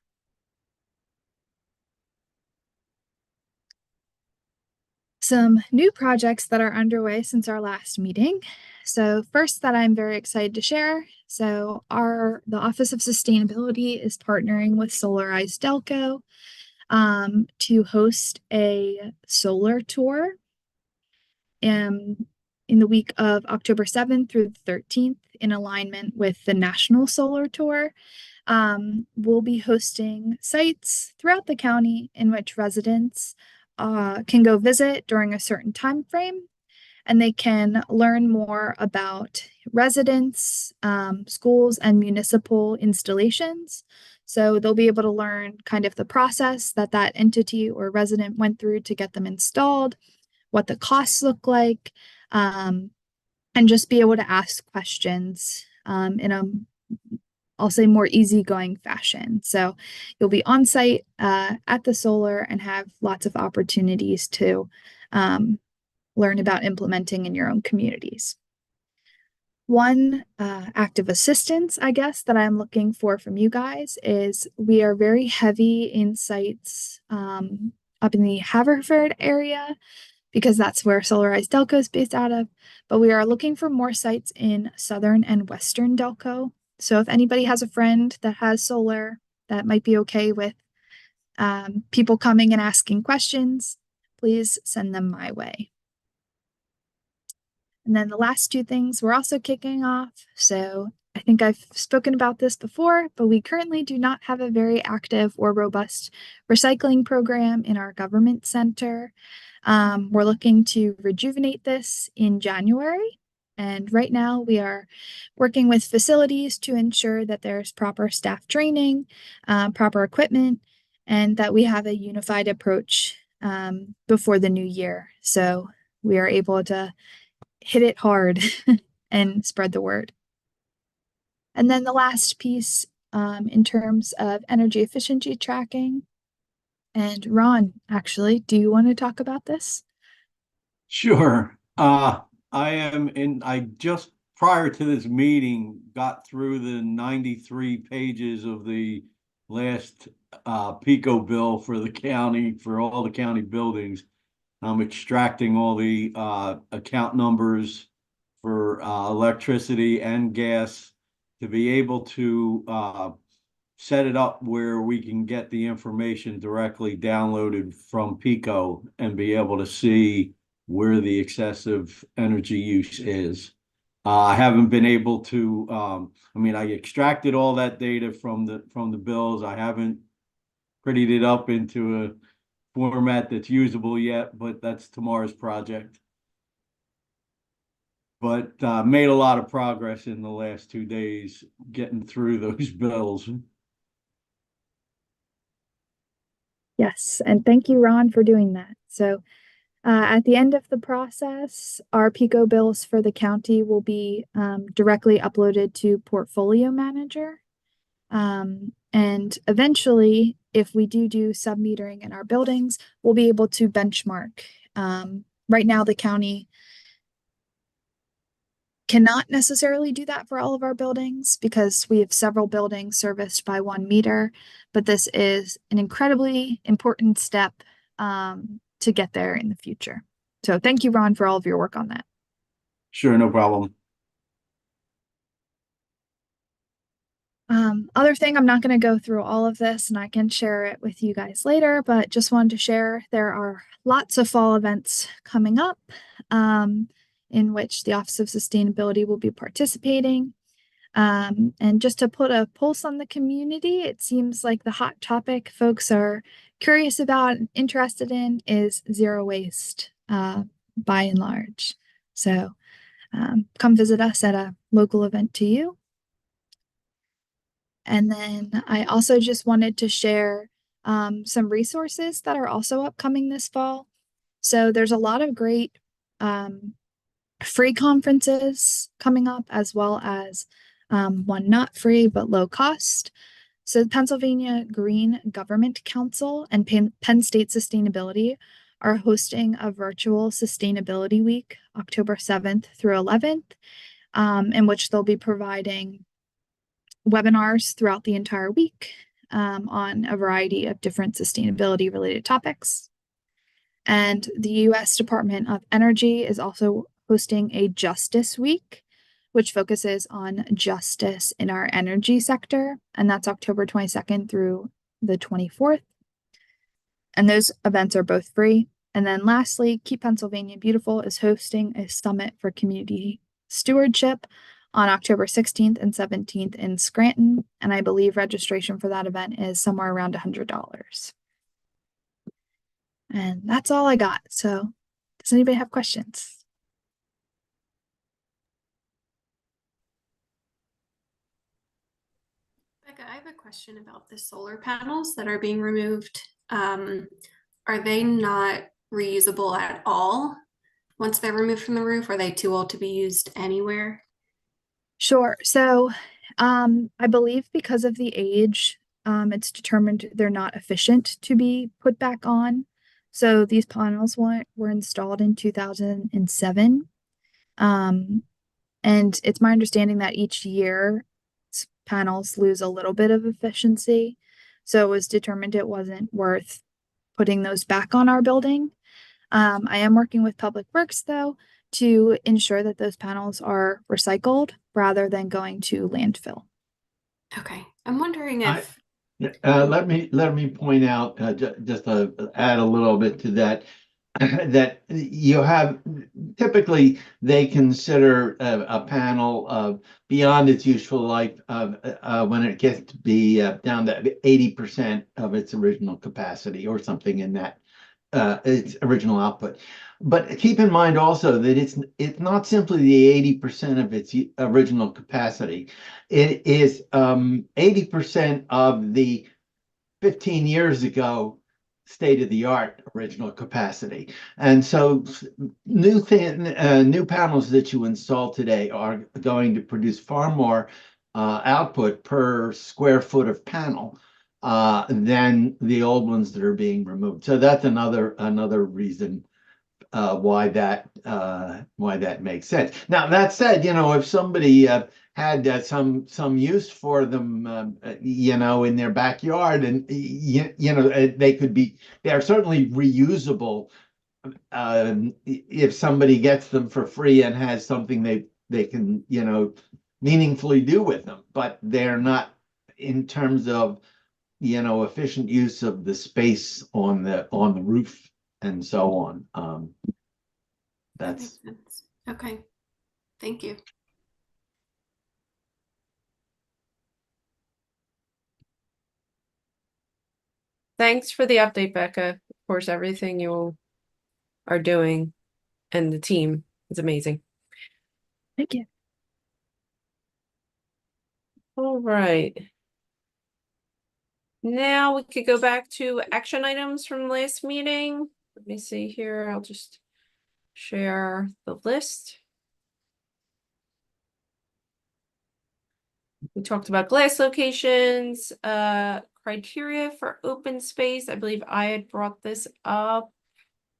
Some new projects that are underway since our last meeting. So first that I'm very excited to share. So the Office of Sustainability is partnering with Solarize Delco to host a solar tour in the week of October 7th through the 13th in alignment with the National Solar Tour. We'll be hosting sites throughout the county in which residents can go visit during a certain time frame, and they can learn more about residents, schools, and municipal installations. So they'll be able to learn kind of the process that entity or resident went through to get them installed, what the costs look like, and just be able to ask questions in a, I'll say, more easygoing fashion. So you'll be on site at the solar and have lots of opportunities to learn about implementing in your own communities. One act of assistance, I guess, that I'm looking for from you guys is we are very heavy in sites up in the Haverford area, because that's where Solarize Delco is based out of, but we are looking for more sites in southern and western Delco. So if anybody has a friend that has solar that might be okay with people coming and asking questions, please send them my way. And then the last two things we're also kicking off. So I think I've spoken about this before, but we currently do not have a very active or robust recycling program in our government center. We're looking to rejuvenate this in January. And right now we are working with facilities to ensure that there's proper staff training, proper equipment, and that we have a unified approach before the new year. So we are able to hit it hard and spread the word. And then the last piece in terms of energy efficiency tracking. And Ron, actually, do you want to talk about this? Sure. I just prior to this meeting got through the 93 pages of the last PICO bill for the county, for all the county buildings. I'm extracting all the account numbers for electricity and gas to be able to set it up where we can get the information directly downloaded from PICO and be able to see where the excessive energy use is. I haven't been able to, I extracted all that data from the bills. I haven't prettied it up into a format that's usable yet, but that's tomorrow's project. But made a lot of progress in the last 2 days getting through those bills. Yes, and thank you, Ron, for doing that. So at the end of the process, our PICO bills for the county will be directly uploaded to Portfolio Manager. And eventually, if we do sub-metering in our buildings, we'll be able to benchmark. Right now, the county cannot necessarily do that for all of our buildings because we have several buildings serviced by 1 meter, but this is an incredibly important step to get there in the future. So thank you, Ron, for all of your work on that. Sure, no problem. Other thing, I'm not going to go through all of this and I can share it with you guys later, but just wanted to share there are lots of fall events coming up in which the Office of Sustainability will be participating. And just to put a pulse on the community, it seems like the hot topic folks are curious about and interested in is zero waste by and large. So come visit us at a local event to you. And then I also just wanted to share some resources that are also upcoming this fall. So there's a lot of great free conferences coming up, as well as one not free but low cost. So the Pennsylvania Green Government Council and Penn State Sustainability are hosting a virtual Sustainability Week, October 7th through 11th, in which they'll be providing webinars throughout the entire week on a variety of different sustainability related topics. And the U.S. Department of Energy is also hosting a Justice Week, which focuses on justice in our energy sector. And that's October 22nd through the 24th. And those events are both free. And then lastly, Keep Pennsylvania Beautiful is hosting a summit for community stewardship on October 16th and 17th in Scranton. And I believe registration for that event is somewhere around $100. And that's all I got. So does anybody have questions? Becca, I have a question about the solar panels that are being removed. Are they not reusable at all once they're removed from the roof? Are they too old to be used anywhere? Sure. So I believe because of the age, it's determined they're not efficient to be put back on. So these panels were installed in 2007. And it's my understanding that each year panels lose a little bit of efficiency. So it was determined it wasn't worth putting those back on our building. I am working with Public Works though to ensure that those panels are recycled rather than going to landfill. Okay, I'm wondering if let me point out just to add a little bit to that. That you have typically they consider a panel beyond its useful life when it gets to be down to 80% of its original capacity or something in that its original output. But keep in mind also that it's not simply the 80% of its original capacity. It is 80% of the 15 years ago state-of-the-art original capacity. And so new panels that you install today are going to produce far more output per square foot of panel than the old ones that are being removed. So that's another reason why that makes sense. Now that said, if somebody had some use for them, in their backyard, and they are certainly reusable if somebody gets them for free and has something they can meaningfully do with them. But they're not in terms of efficient use of the space on the roof and so on. that makes sense. Okay, thank you. Thanks for the update, Becca. Of course, everything you are doing and the team is amazing. Thank you. All right. Now we could go back to action items from last meeting. Let me see here. I'll just share the list. We talked about glass locations, criteria for open space. I believe I had brought this up.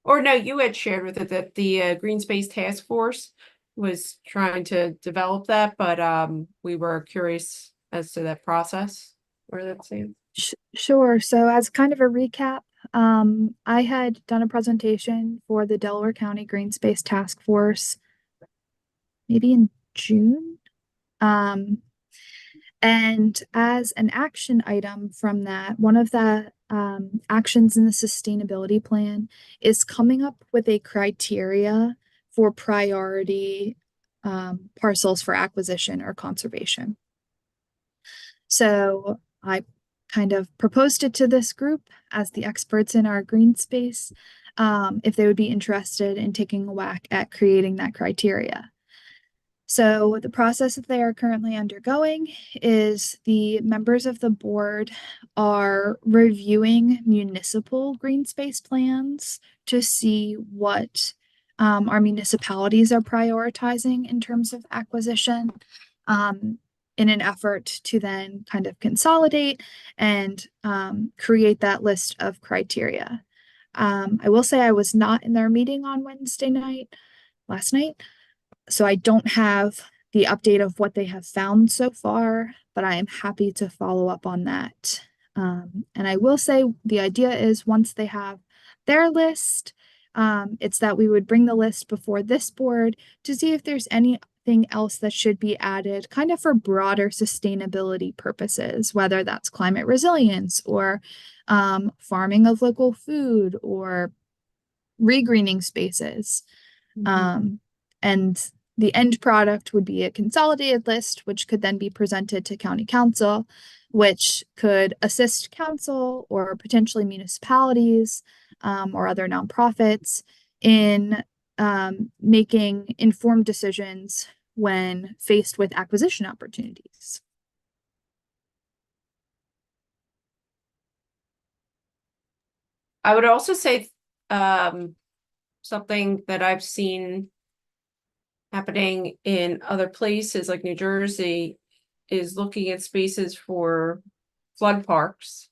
Or no, you had shared with it that the Green Space Task Force was trying to develop that, but we were curious as to that process, where that stands. Sure. So as kind of a recap, I had done a presentation for the Delaware County Green Space Task Force maybe in June. And as an action item from that, one of the actions in the sustainability plan is coming up with a criteria for priority parcels for acquisition or conservation. So I kind of proposed it to this group as the experts in our green space, if they would be interested in taking a whack at creating that criteria. So the process that they are currently undergoing is the members of the board are reviewing municipal green space plans to see what our municipalities are prioritizing in terms of acquisition, in an effort to then kind of consolidate and create that list of criteria. I will say I was not in their meeting on last night, so I don't have the update of what they have found so far, but I am happy to follow up on that. And I will say the idea is once they have their list, it's that we would bring the list before this board to see if there's anything else that should be added, kind of for broader sustainability purposes, whether that's climate resilience or farming of local food or regreening spaces. And the end product would be a consolidated list, which could then be presented to county council, which could assist council or potentially municipalities or other nonprofits in making informed decisions when faced with acquisition opportunities. I would also say something that I've seen happening in other places like New Jersey is looking at spaces for flood parks.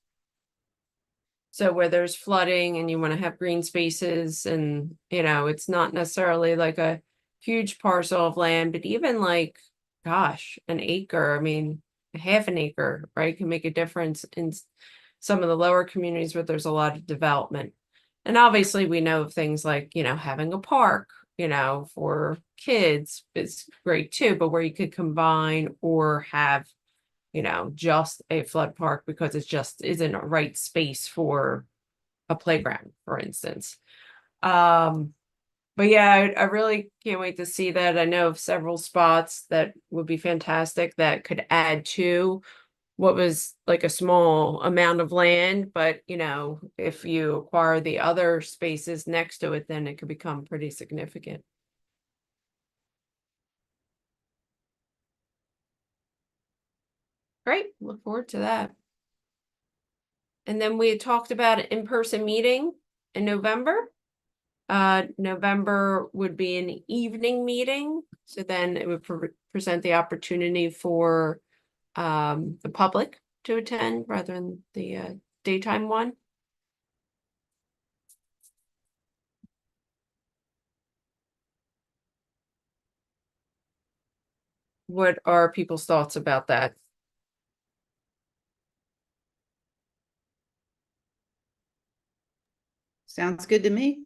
So where there's flooding and you want to have green spaces and, you know, it's not necessarily like a huge parcel of land, but even like, gosh, an acre, I mean, half an acre, right, can make a difference in some of the lower communities where there's a lot of development. And obviously we know of things like, you know, having a park, you know, for kids is great too, but where you could combine or have, you know, just a flood park because it just isn't a right space for a playground, for instance. But yeah, I really can't wait to see that. I know of several spots that would be fantastic that could add to what was like a small amount of land, but you know, if you acquire the other spaces next to it, then it could become pretty significant. Great, look forward to that. And then we had talked about an in-person meeting in November. November would be an evening meeting, so then it would present the opportunity for the public to attend rather than the daytime one. What are people's thoughts about that? Sounds good to me.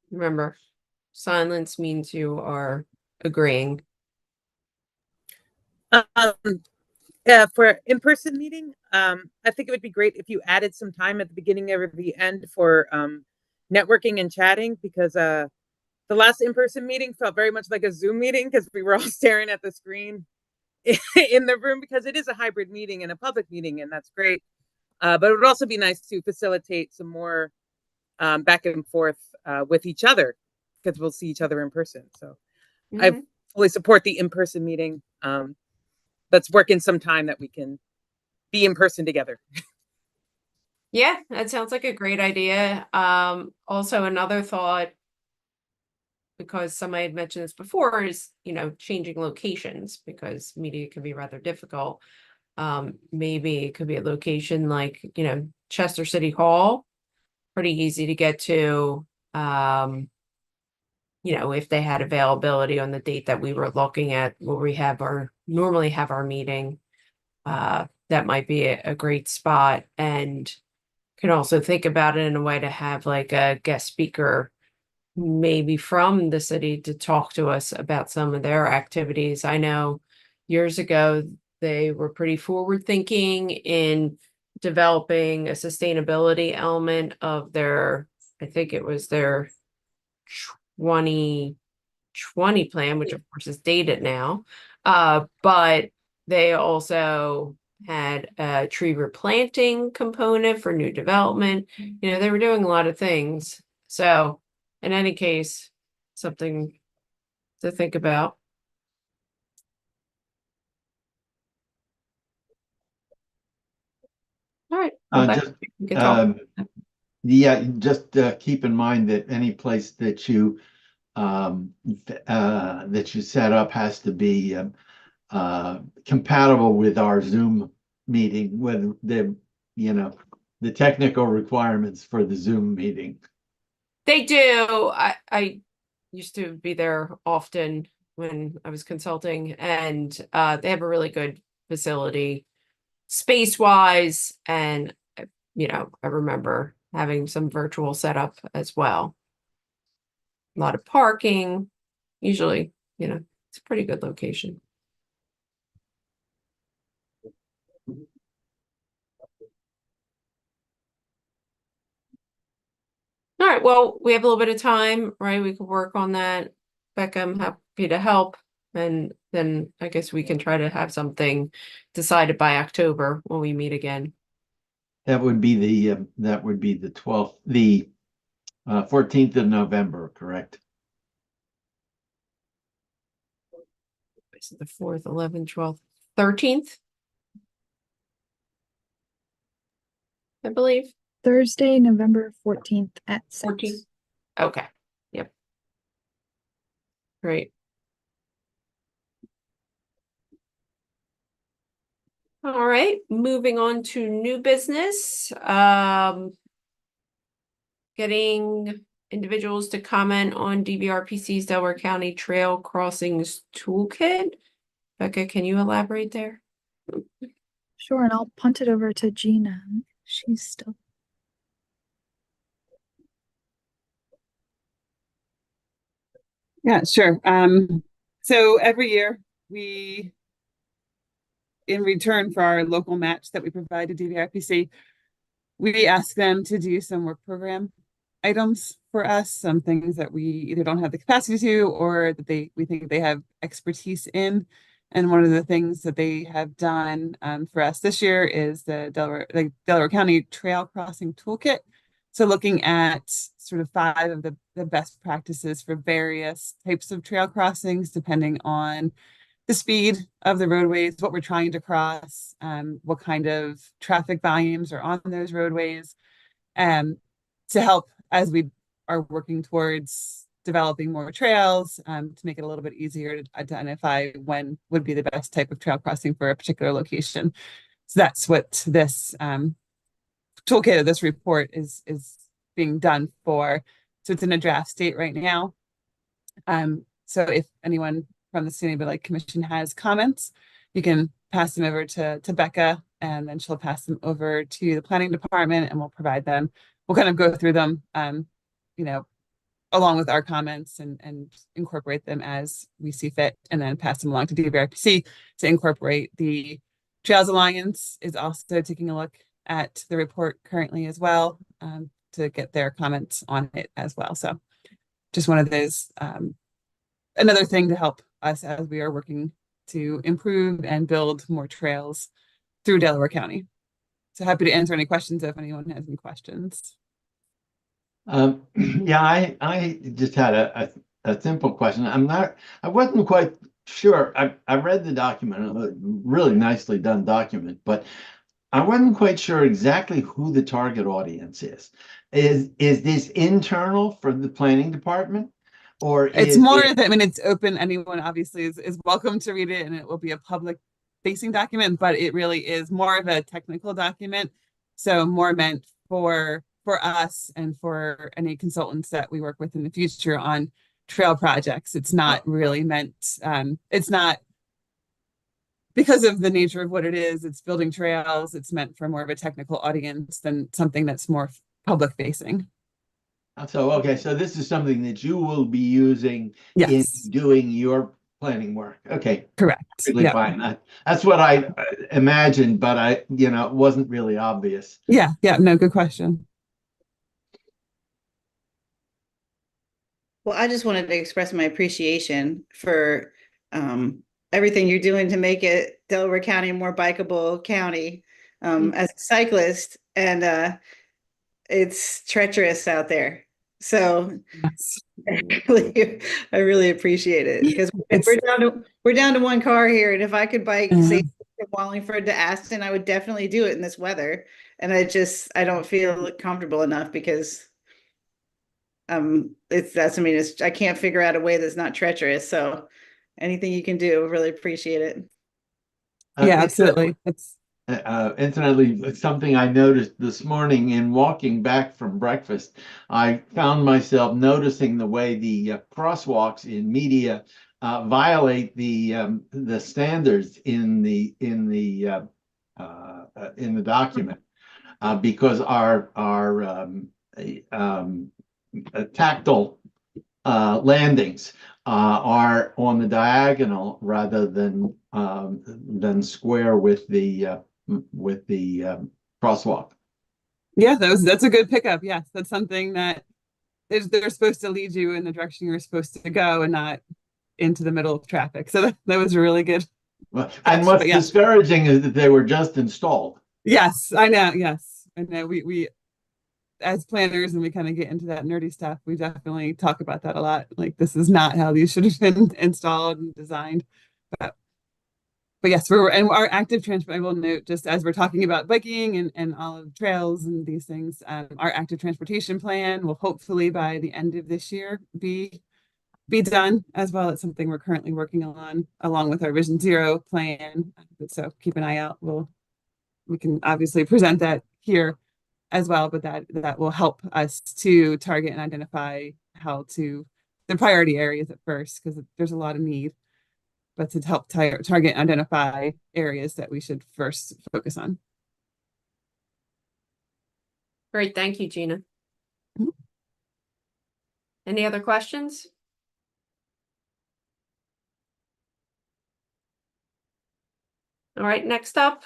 Remember, silence means you are agreeing. For in-person meeting, I think it would be great if you added some time at the beginning or the end for networking and chatting, because the last in-person meeting felt very much like a Zoom meeting because we were all staring at the screen in the room, because it is a hybrid meeting and a public meeting, and that's great. But it would also be nice to facilitate some more back and forth with each other, because we'll see each other in person. So I fully support the in-person meeting. Let's work in some time that we can be in person together. Yeah, that sounds like a great idea. Also another thought, because somebody had mentioned this before, is, you know, changing locations because media can be rather difficult. Maybe it could be a location like, you know, Chester City Hall, pretty easy to get to. You know, if they had availability on the date that we were looking at where we normally have our meeting, that might be a great spot. And can also think about it in a way to have like a guest speaker, maybe from the city, to talk to us about some of their activities. I know years ago, they were pretty forward thinking in developing a sustainability element of their, I think it was their 2020 plan, which of course is dated now. But they also had a tree replanting component for new development. You know, they were doing a lot of things. So in any case, something to think about. All right. well, Just, we can talk. yeah, just keep in mind that any place that you set up has to be compatible with our Zoom meeting, with the, the technical requirements for the Zoom meeting. They do. I used to be there often when I was consulting, and they have a really good facility space wise. And, I remember having some virtual setup as well. A lot of parking, usually, it's a pretty good location. All right, well, we have a little bit of time, right? We could work on that. Becca, I'm happy to help. And then I guess we can try to have something decided by October when we meet again. That would be the 12th, the 14th of November, correct? So the 4th, 11th, 12th, 13th, I believe. Thursday, November 14th at 14th. 6. Okay. Yep. Great. All right, moving on to new business. Getting individuals to comment on DVRPC's Delaware County Trail Crossings Toolkit. Becca, can you elaborate there? Sure, and I'll punt it over to Gina. She's still. Yeah, sure. So every year we, in return for our local match that we provide to DVRPC, we ask them to do some work program items for us, some things that we either don't have the capacity to or that we think they have expertise in. And one of the things that they have done for us this year is the Delaware County Trail Crossing Toolkit. So looking at sort of 5 of the best practices for various types of trail crossings, depending on the speed of the roadways, what we're trying to cross, what kind of traffic volumes are on those roadways, to help as we are working towards developing more trails, to make it a little bit easier to identify when would be the best type of trail crossing for a particular location. So that's what this toolkit of this report is being done for. So it's in a draft state right now. So if anyone from the Sustainability Commission has comments, you can pass them over to Becca, and then she'll pass them over to the planning department, and we'll provide them. We'll kind of go through them, along with our comments and incorporate them as we see fit, and then pass them along to DVRPC to incorporate. The Trails Alliance is also taking a look at the report currently as well, to get their comments on it as well. So just one of those, another thing to help us as we are working to improve and build more trails through Delaware County. So happy to answer any questions if anyone has any questions. Yeah, I just had a simple question. I wasn't quite sure. I read the document, a really nicely done document, but I wasn't quite sure exactly who the target audience is. Is this internal for the planning department? Or it's more that, I mean, it's open. Anyone obviously is welcome to read it, and it will be a public facing document, but it really is more of a technical document. So more meant for us and for any consultants that we work with in the future on trail projects. It's not really meant, it's not, because of the nature of what it is, it's building trails. It's meant for more of a technical audience than something that's more public facing. So, okay, so this is something that you will be using yes. in doing your planning work. Okay. Correct. Really yep. fine. That's what I imagined, but it wasn't really obvious. Yeah. No, good question. Well, I just wanted to express my appreciation for everything you're doing to make it Delaware County a more bikeable county. As a cyclist, and it's treacherous out there. So Yes. I really appreciate it because It's we're down to one car here, and if I could bike Mhm. say from Wallingford to Aston, I would definitely do it in this weather. And I don't feel comfortable enough because I can't figure out a way that's not treacherous. So anything you can do, really appreciate it. yeah, absolutely. It's Incidentally, something I noticed this morning in walking back from breakfast, I found myself noticing the way the crosswalks in media violate the standards in the document because our tactile landings are on the diagonal rather than square with the crosswalk. yeah, that's a good pickup. Yes, that's something that they're supposed to lead you in the direction you're supposed to go and not into the middle of traffic. So that was really good. Well, and what's But yeah. discouraging is that they were just installed. Yes, I know. Yes, I know. We as planners, and we kind of get into that nerdy stuff, we definitely talk about that a lot. Like, this is not how these should have been installed and designed. But yes, and our active transport, I will note, just as we're talking about biking and all of trails and these things, our active transportation plan will hopefully by the end of this year be done as well. It's something we're currently working on along with our Vision Zero plan. So keep an eye out. We can obviously present that here as well, but that will help us to target and identify the priority areas at first, because there's a lot of need, but to help target and identify areas that we should first focus on. Great, thank you, Gina. Mhm. Any other questions? All right, next up,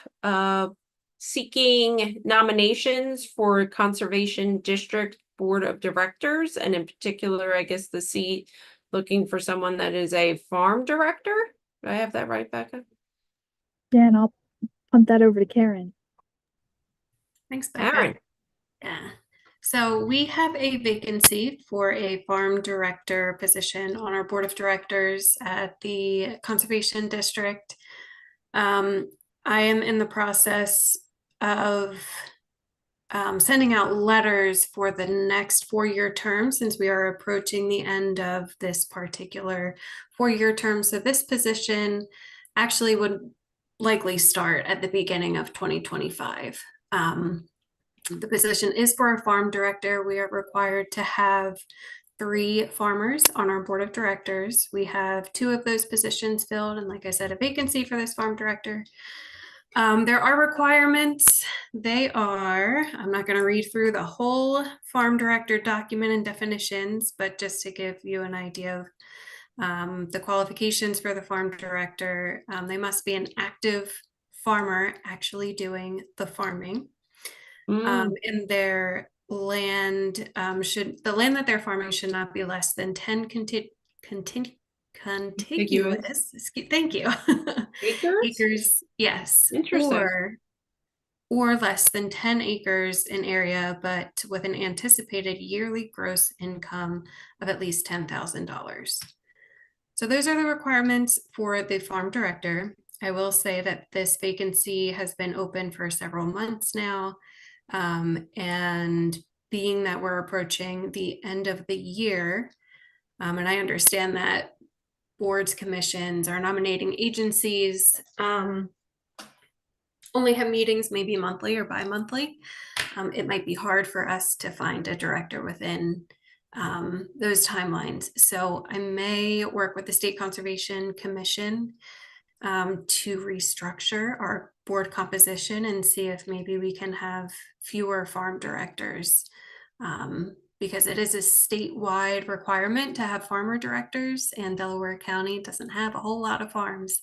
seeking nominations for Conservation District Board of Directors, and in particular, I guess the seat looking for someone that is a farm director. Do I have that right, Becca? Yeah, and I'll pump that over to Karen. Thanks, Becca. Aaron. Yeah. So we have a vacancy for a farm director position on our board of directors at the Conservation District. I am in the process of sending out letters for the next 4-year term, since we are approaching the end of this particular 4-year term. So this position actually would likely start at the beginning of 2025. The position is for a farm director. We are required to have 3 farmers on our board of directors. We have 2 of those positions filled, and like I said, a vacancy for this farm director. There are requirements. I'm not going to read through the whole farm director document and definitions, but just to give you an idea of the qualifications for the farm director, they must be an active farmer actually doing the farming. And their land the land that they're farming should not be less than 10 contiguous, thank you, acres, yes, Interesting. or less than 10 acres in area, but with an anticipated yearly gross income of at least $10,000. So those are the requirements for the farm director. I will say that this vacancy has been open for several months now. And being that we're approaching the end of the year, and I understand that boards, commissions, or nominating agencies only have meetings maybe monthly or bi-monthly, it might be hard for us to find a director within those timelines. So I may work with the State Conservation Commission to restructure our board composition and see if maybe we can have fewer farm directors, because it is a statewide requirement to have farmer directors, and Delaware County doesn't have a whole lot of farms.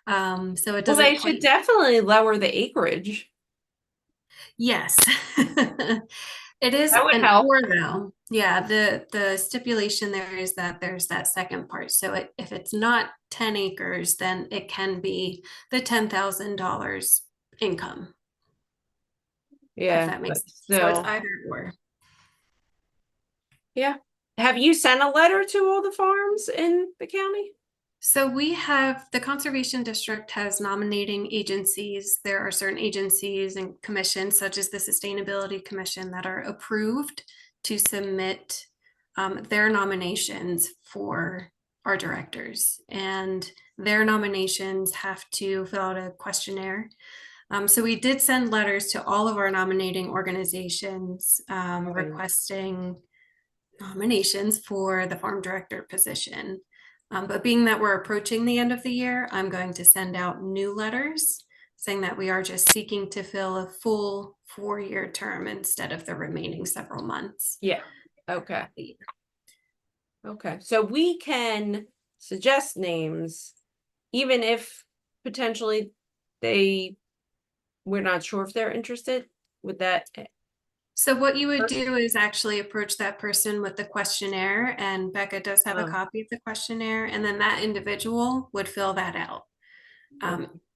So it doesn't. Well, they should definitely lower the acreage. Yes. It is That would an help. or though. Yeah, the stipulation there is that there's that second part. So if it's not 10 acres, then it can be the $10,000 income. Yeah, If that makes but sense. So it's still. either or. Yeah. Have you sent a letter to all the farms in the county? So we have, the Conservation District has nominating agencies. There are certain agencies and commissions, such as the Sustainability Commission, that are approved to submit their nominations for our directors. And their nominations have to fill out a questionnaire. So we did send letters to all of our nominating organizations requesting nominations for the farm director position. But being that we're approaching the end of the year, I'm going to send out new letters saying that we are just seeking to fill a full 4-year term instead of the remaining several months. Yeah. Okay. Okay. So we can suggest names, even if potentially we're not sure if they're interested. Would that? So what you would do is actually approach that person with the questionnaire, and Becca does have a copy of the questionnaire, and then that individual would fill that out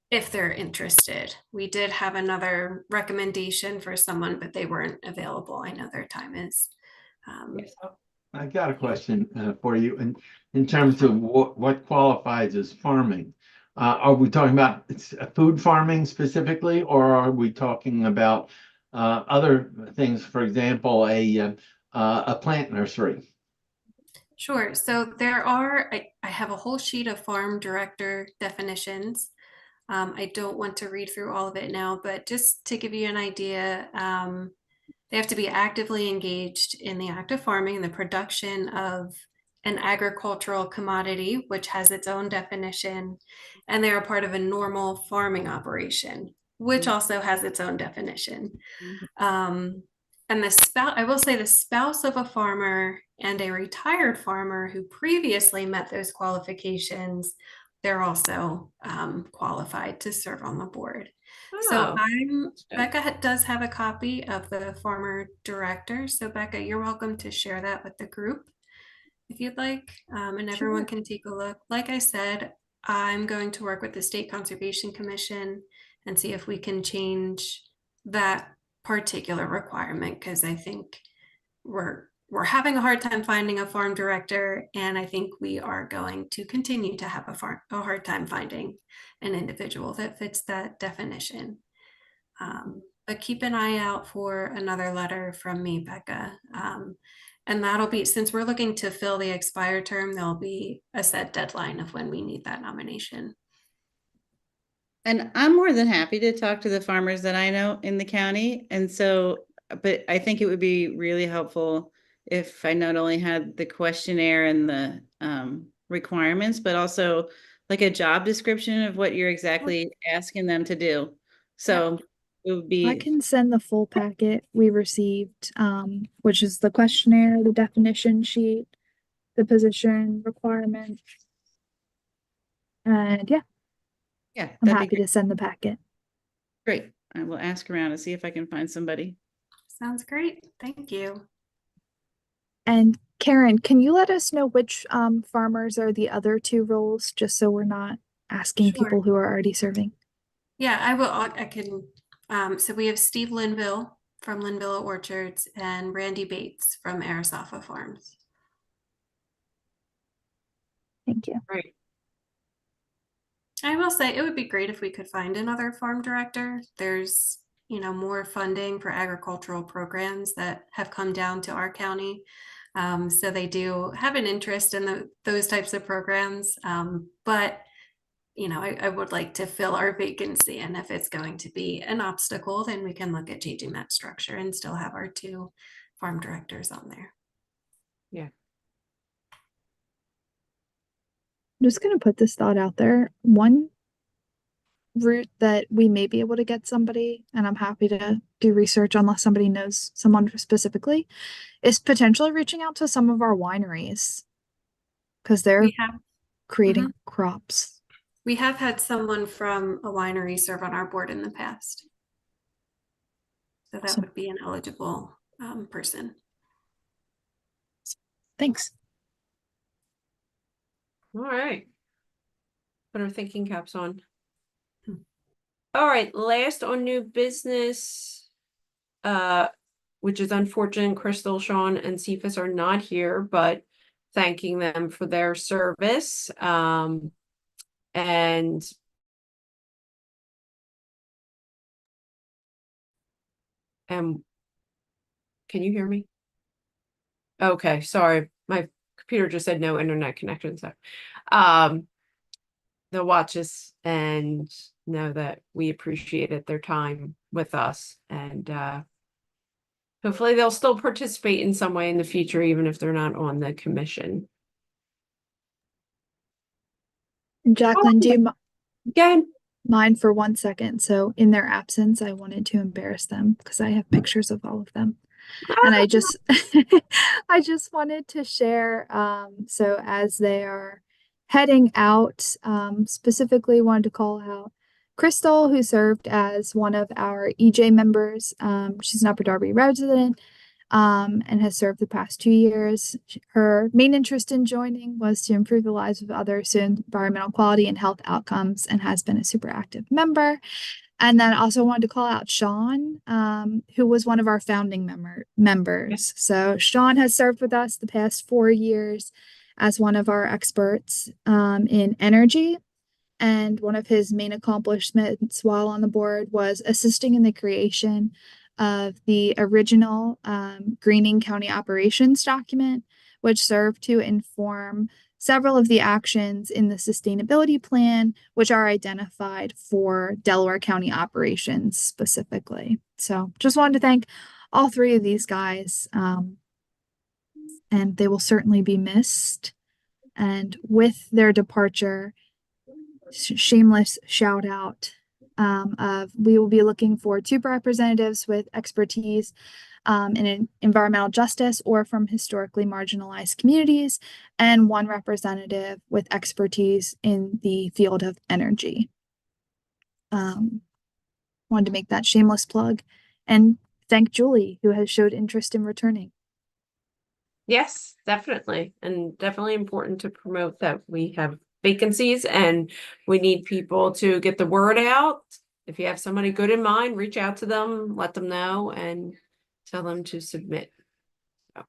if they're interested. We did have another recommendation for someone, but they weren't available. I know their time is. I got a question for you. And in terms of what qualifies as farming, are we talking about food farming specifically, or are we talking about other things? For example, a plant nursery. Sure. So there are, I have a whole sheet of farm director definitions. I don't want to read through all of it now, but just to give you an idea, they have to be actively engaged in the act of farming and the production of an agricultural commodity, which has its own definition, and they are part of a normal farming operation, which also has its own definition. And the spouse, I will say, the spouse of a farmer and a retired farmer who previously met those qualifications, they're also qualified to serve on the board. So Becca does have a copy of the farmer director. So Becca, you're welcome to share that with the group if you'd like, and everyone can take a look. Like I said, I'm going to work with the State Conservation Commission and see if we can change that particular requirement, because I think we're having a hard time finding a farm director, and I think we are going to continue to have a hard time finding an individual that fits that definition. But keep an eye out for another letter from me, Becca. And that'll be, since we're looking to fill the expired term, there'll be a set deadline of when we need that nomination. And I'm more than happy to talk to the farmers that I know in the county. And so, but I think it would be really helpful if I not only had the questionnaire and the requirements, but also like a job description of what you're exactly asking them to do. So it would be. I can send the full packet we received, which is the questionnaire, the definition sheet, the position requirement. And yeah, I'm happy to send the packet. Great. I will ask around and see if I can find somebody. Sounds great. Thank you. And Karen, can you let us know which farmers are the other 2 roles, just so we're not asking people who are already serving? Yeah, I will. I can. So we have Steve Linville from Linville Orchards and Randy Bates from Arisafa Farms. Thank you. Right. I will say it would be great if we could find another farm director. There's, more funding for agricultural programs that have come down to our county. So they do have an interest in those types of programs. But, I would like to fill our vacancy. And if it's going to be an obstacle, then we can look at changing that structure and still have our 2 farm directors on there. Yeah. I'm just going to put this thought out there. One route that we may be able to get somebody, and I'm happy to do research unless somebody knows someone specifically, is potentially reaching out to some of our wineries, because they're creating crops. We have had someone from a winery serve on our board in the past. So that would be an eligible person. Thanks. All right. Put our thinking caps on. All right, last on new business. which is unfortunate. Crystal, Sean, and Cephas are not here, but thanking them for their service. And can you hear me? Okay, sorry. My computer just said no internet connection. So they'll watch us and know that we appreciated their time with us. And hopefully they'll still participate in some way in the future, even if they're not on the commission. Jacqueline, do you Again, mind for 1 second? So in their absence, I wanted to embarrass them because I have pictures of all of them. And I just I just wanted to share, so as they are heading out, specifically wanted to call out Crystal, who served as one of our EJ members. She's an Upper Darby resident, and has served the past 2 years. Her main interest in joining was to improve the lives of others through environmental quality and health outcomes, and has been a super active member. And then also wanted to call out Sean, who was one of our founding members. So Sean has served with us the past 4 years as one of our experts in energy. And one of his main accomplishments while on the board was assisting in the creation of the original Greening County Operations document, which served to inform several of the actions in the sustainability plan, which are identified for Delaware County operations specifically. So just wanted to thank all 3 of these guys, and they will certainly be missed. And with their departure, shameless shout out of we will be looking for 2 representatives with expertise in environmental justice or from historically marginalized communities, and 1 representative with expertise in the field of energy. Wanted to make that shameless plug and thank Julie, who has showed interest in returning. yes, definitely. And definitely important to promote that we have vacancies and we need people to get the word out. If you have somebody good in mind, reach out to them, let them know, and tell them to submit. So.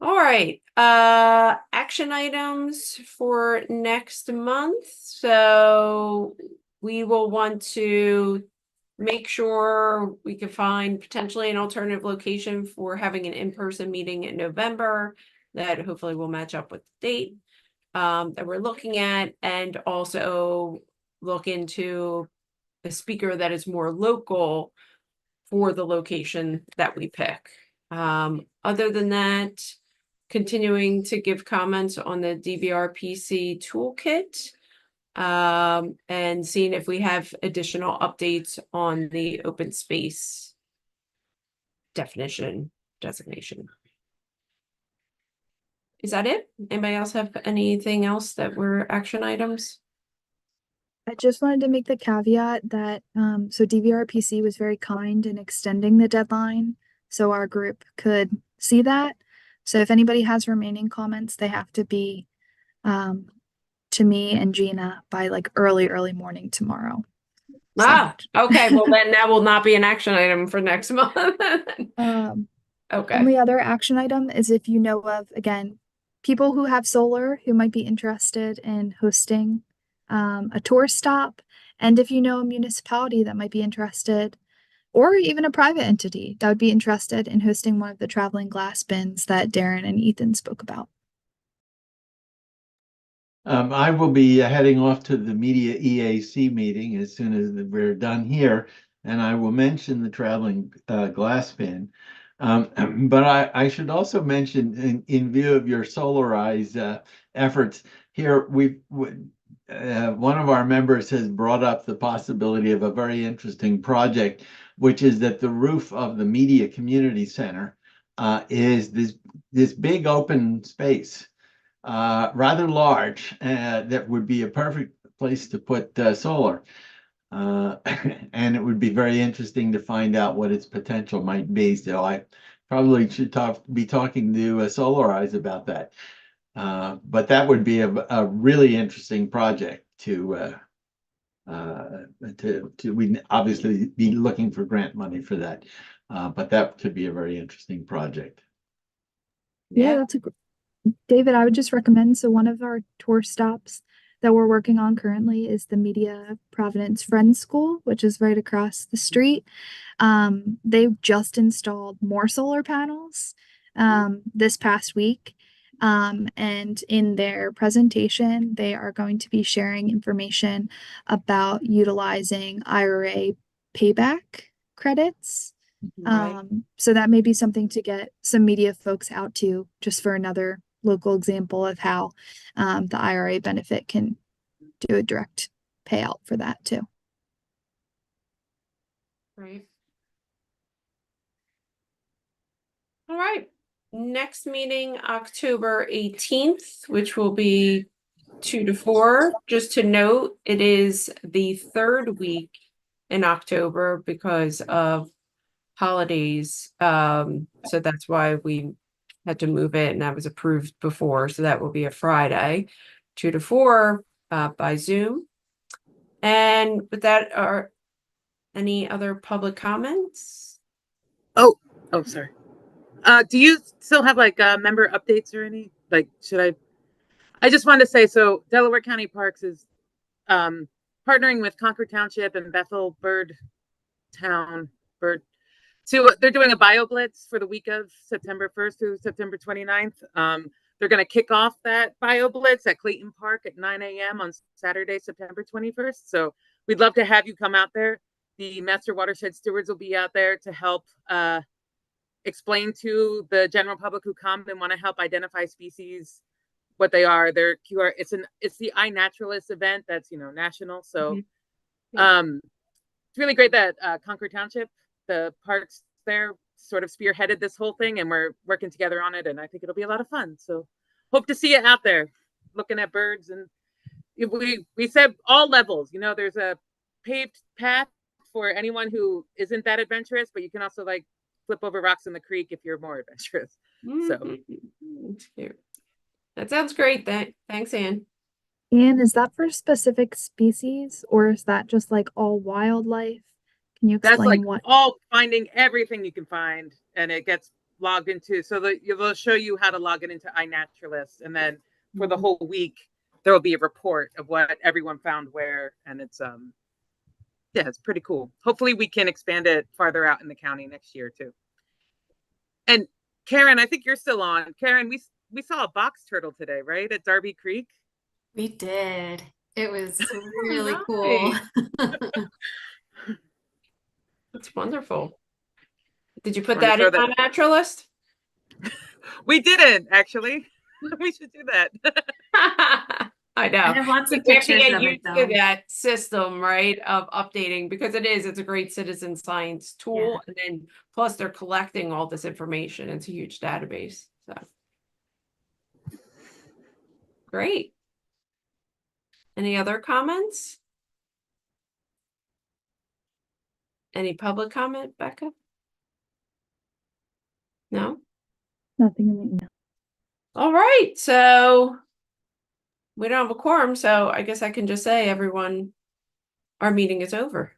All right, action items for next month. So we will want to make sure we can find potentially an alternative location for having an in-person meeting in November that hopefully will match up with the date that we're looking at, and also look into a speaker that is more local for the location that we pick. Other than that, continuing to give comments on the DVRPC toolkit, and seeing if we have additional updates on the open space designation. Is that it? Anybody else have anything else that were action items? I just wanted to make the caveat that so DVRPC was very kind in extending the deadline so our group could see that. So if anybody has remaining comments, they have to be to me and Gina by like early morning tomorrow. Okay. Well, then that will not be an action item for next month. Okay. Only other action item is if you know of, again, people who have solar who might be interested in hosting a tour stop. And if you know a municipality that might be interested, or even a private entity that would be interested in hosting one of the traveling glass bins that Darren and Ethan spoke about. I will be heading off to the media EAC meeting as soon as we're done here, and I will mention the traveling glass bin. But I should also mention, in view of your Solarize efforts here, one of our members has brought up the possibility of a very interesting project, which is that the roof of the Media Community Center is this big open space, rather large, that would be a perfect place to put solar. And it would be very interesting to find out what its potential might be. So I probably should be talking to Solarize about that. But that would be a really interesting project to we obviously be looking for grant money for that. But that could be a very interesting project. Yeah, that's David, I would just recommend, so one of our tour stops that we're working on currently is the Media Providence Friends School, which is right across the street. They just installed more solar panels this past week. And in their presentation, they are going to be sharing information about utilizing IRA payback credits. Right. So that may be something to get some media folks out to, just for another local example of how the IRA benefit can do a direct payout for that too. Right. All right. Next meeting, October 18th, which will be 2 to 4. Just to note, it is the third week in October because of holidays. So that's why we had to move it, and that was approved before. So that will be a Friday, 2 to 4 by Zoom. And with that, are any other public comments? Oh, sorry. Do you still have like member updates or any? Like, should I just wanted to say, so Delaware County Parks is partnering with Concord Township and Bethel Bird. So they're doing a bio blitz for the week of September 1st through September 29th. They're going to kick off that bio blitz at Clayton Park at 9 a.m. on Saturday, September 21st. So we'd love to have you come out there. The Master Watershed Stewards will be out there to help explain to the general public who come and want to help identify species, what they are. They're QR. It's the iNaturalist event that's national. So it's really great that Concord Township, the parks there, sort of spearheaded this whole thing, and we're working together on it, and I think it'll be a lot of fun. So hope to see you out there looking at birds. And we said all levels, there's a paved path for anyone who isn't that adventurous, but you can also like flip over rocks in the creek if you're more adventurous. So That's cute. That sounds great. Thanks, Anne. And is that for specific species, or is that just like all wildlife? Can you explain that's like what? all finding everything you can find, and it gets logged into, so that they'll show you how to log it into iNaturalist, and then for the whole week there will be a report of what everyone found where, and it's yeah, it's pretty cool. Hopefully we can expand it farther out in the county next year too. And Karen, I think you're still on. Karen, we saw a box turtle today, right, at Darby Creek. We did. It was really cool. That's wonderful. Did you put Wanna that throw in that- on Naturalist? We didn't actually. We should do that. I know. I have lots of We have to pictures get of it used to though. that system, right, of updating, because it's a great citizen science tool. And then plus they're collecting all this information. It's a huge database. So great. Any other comments? Any public comment, Becca? No? Nothing in the email. All right, so we don't have a quorum, so I guess I can just say, everyone, our meeting is over.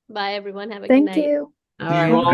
Bye, everyone. Have a good Thank night. you. All See you right. all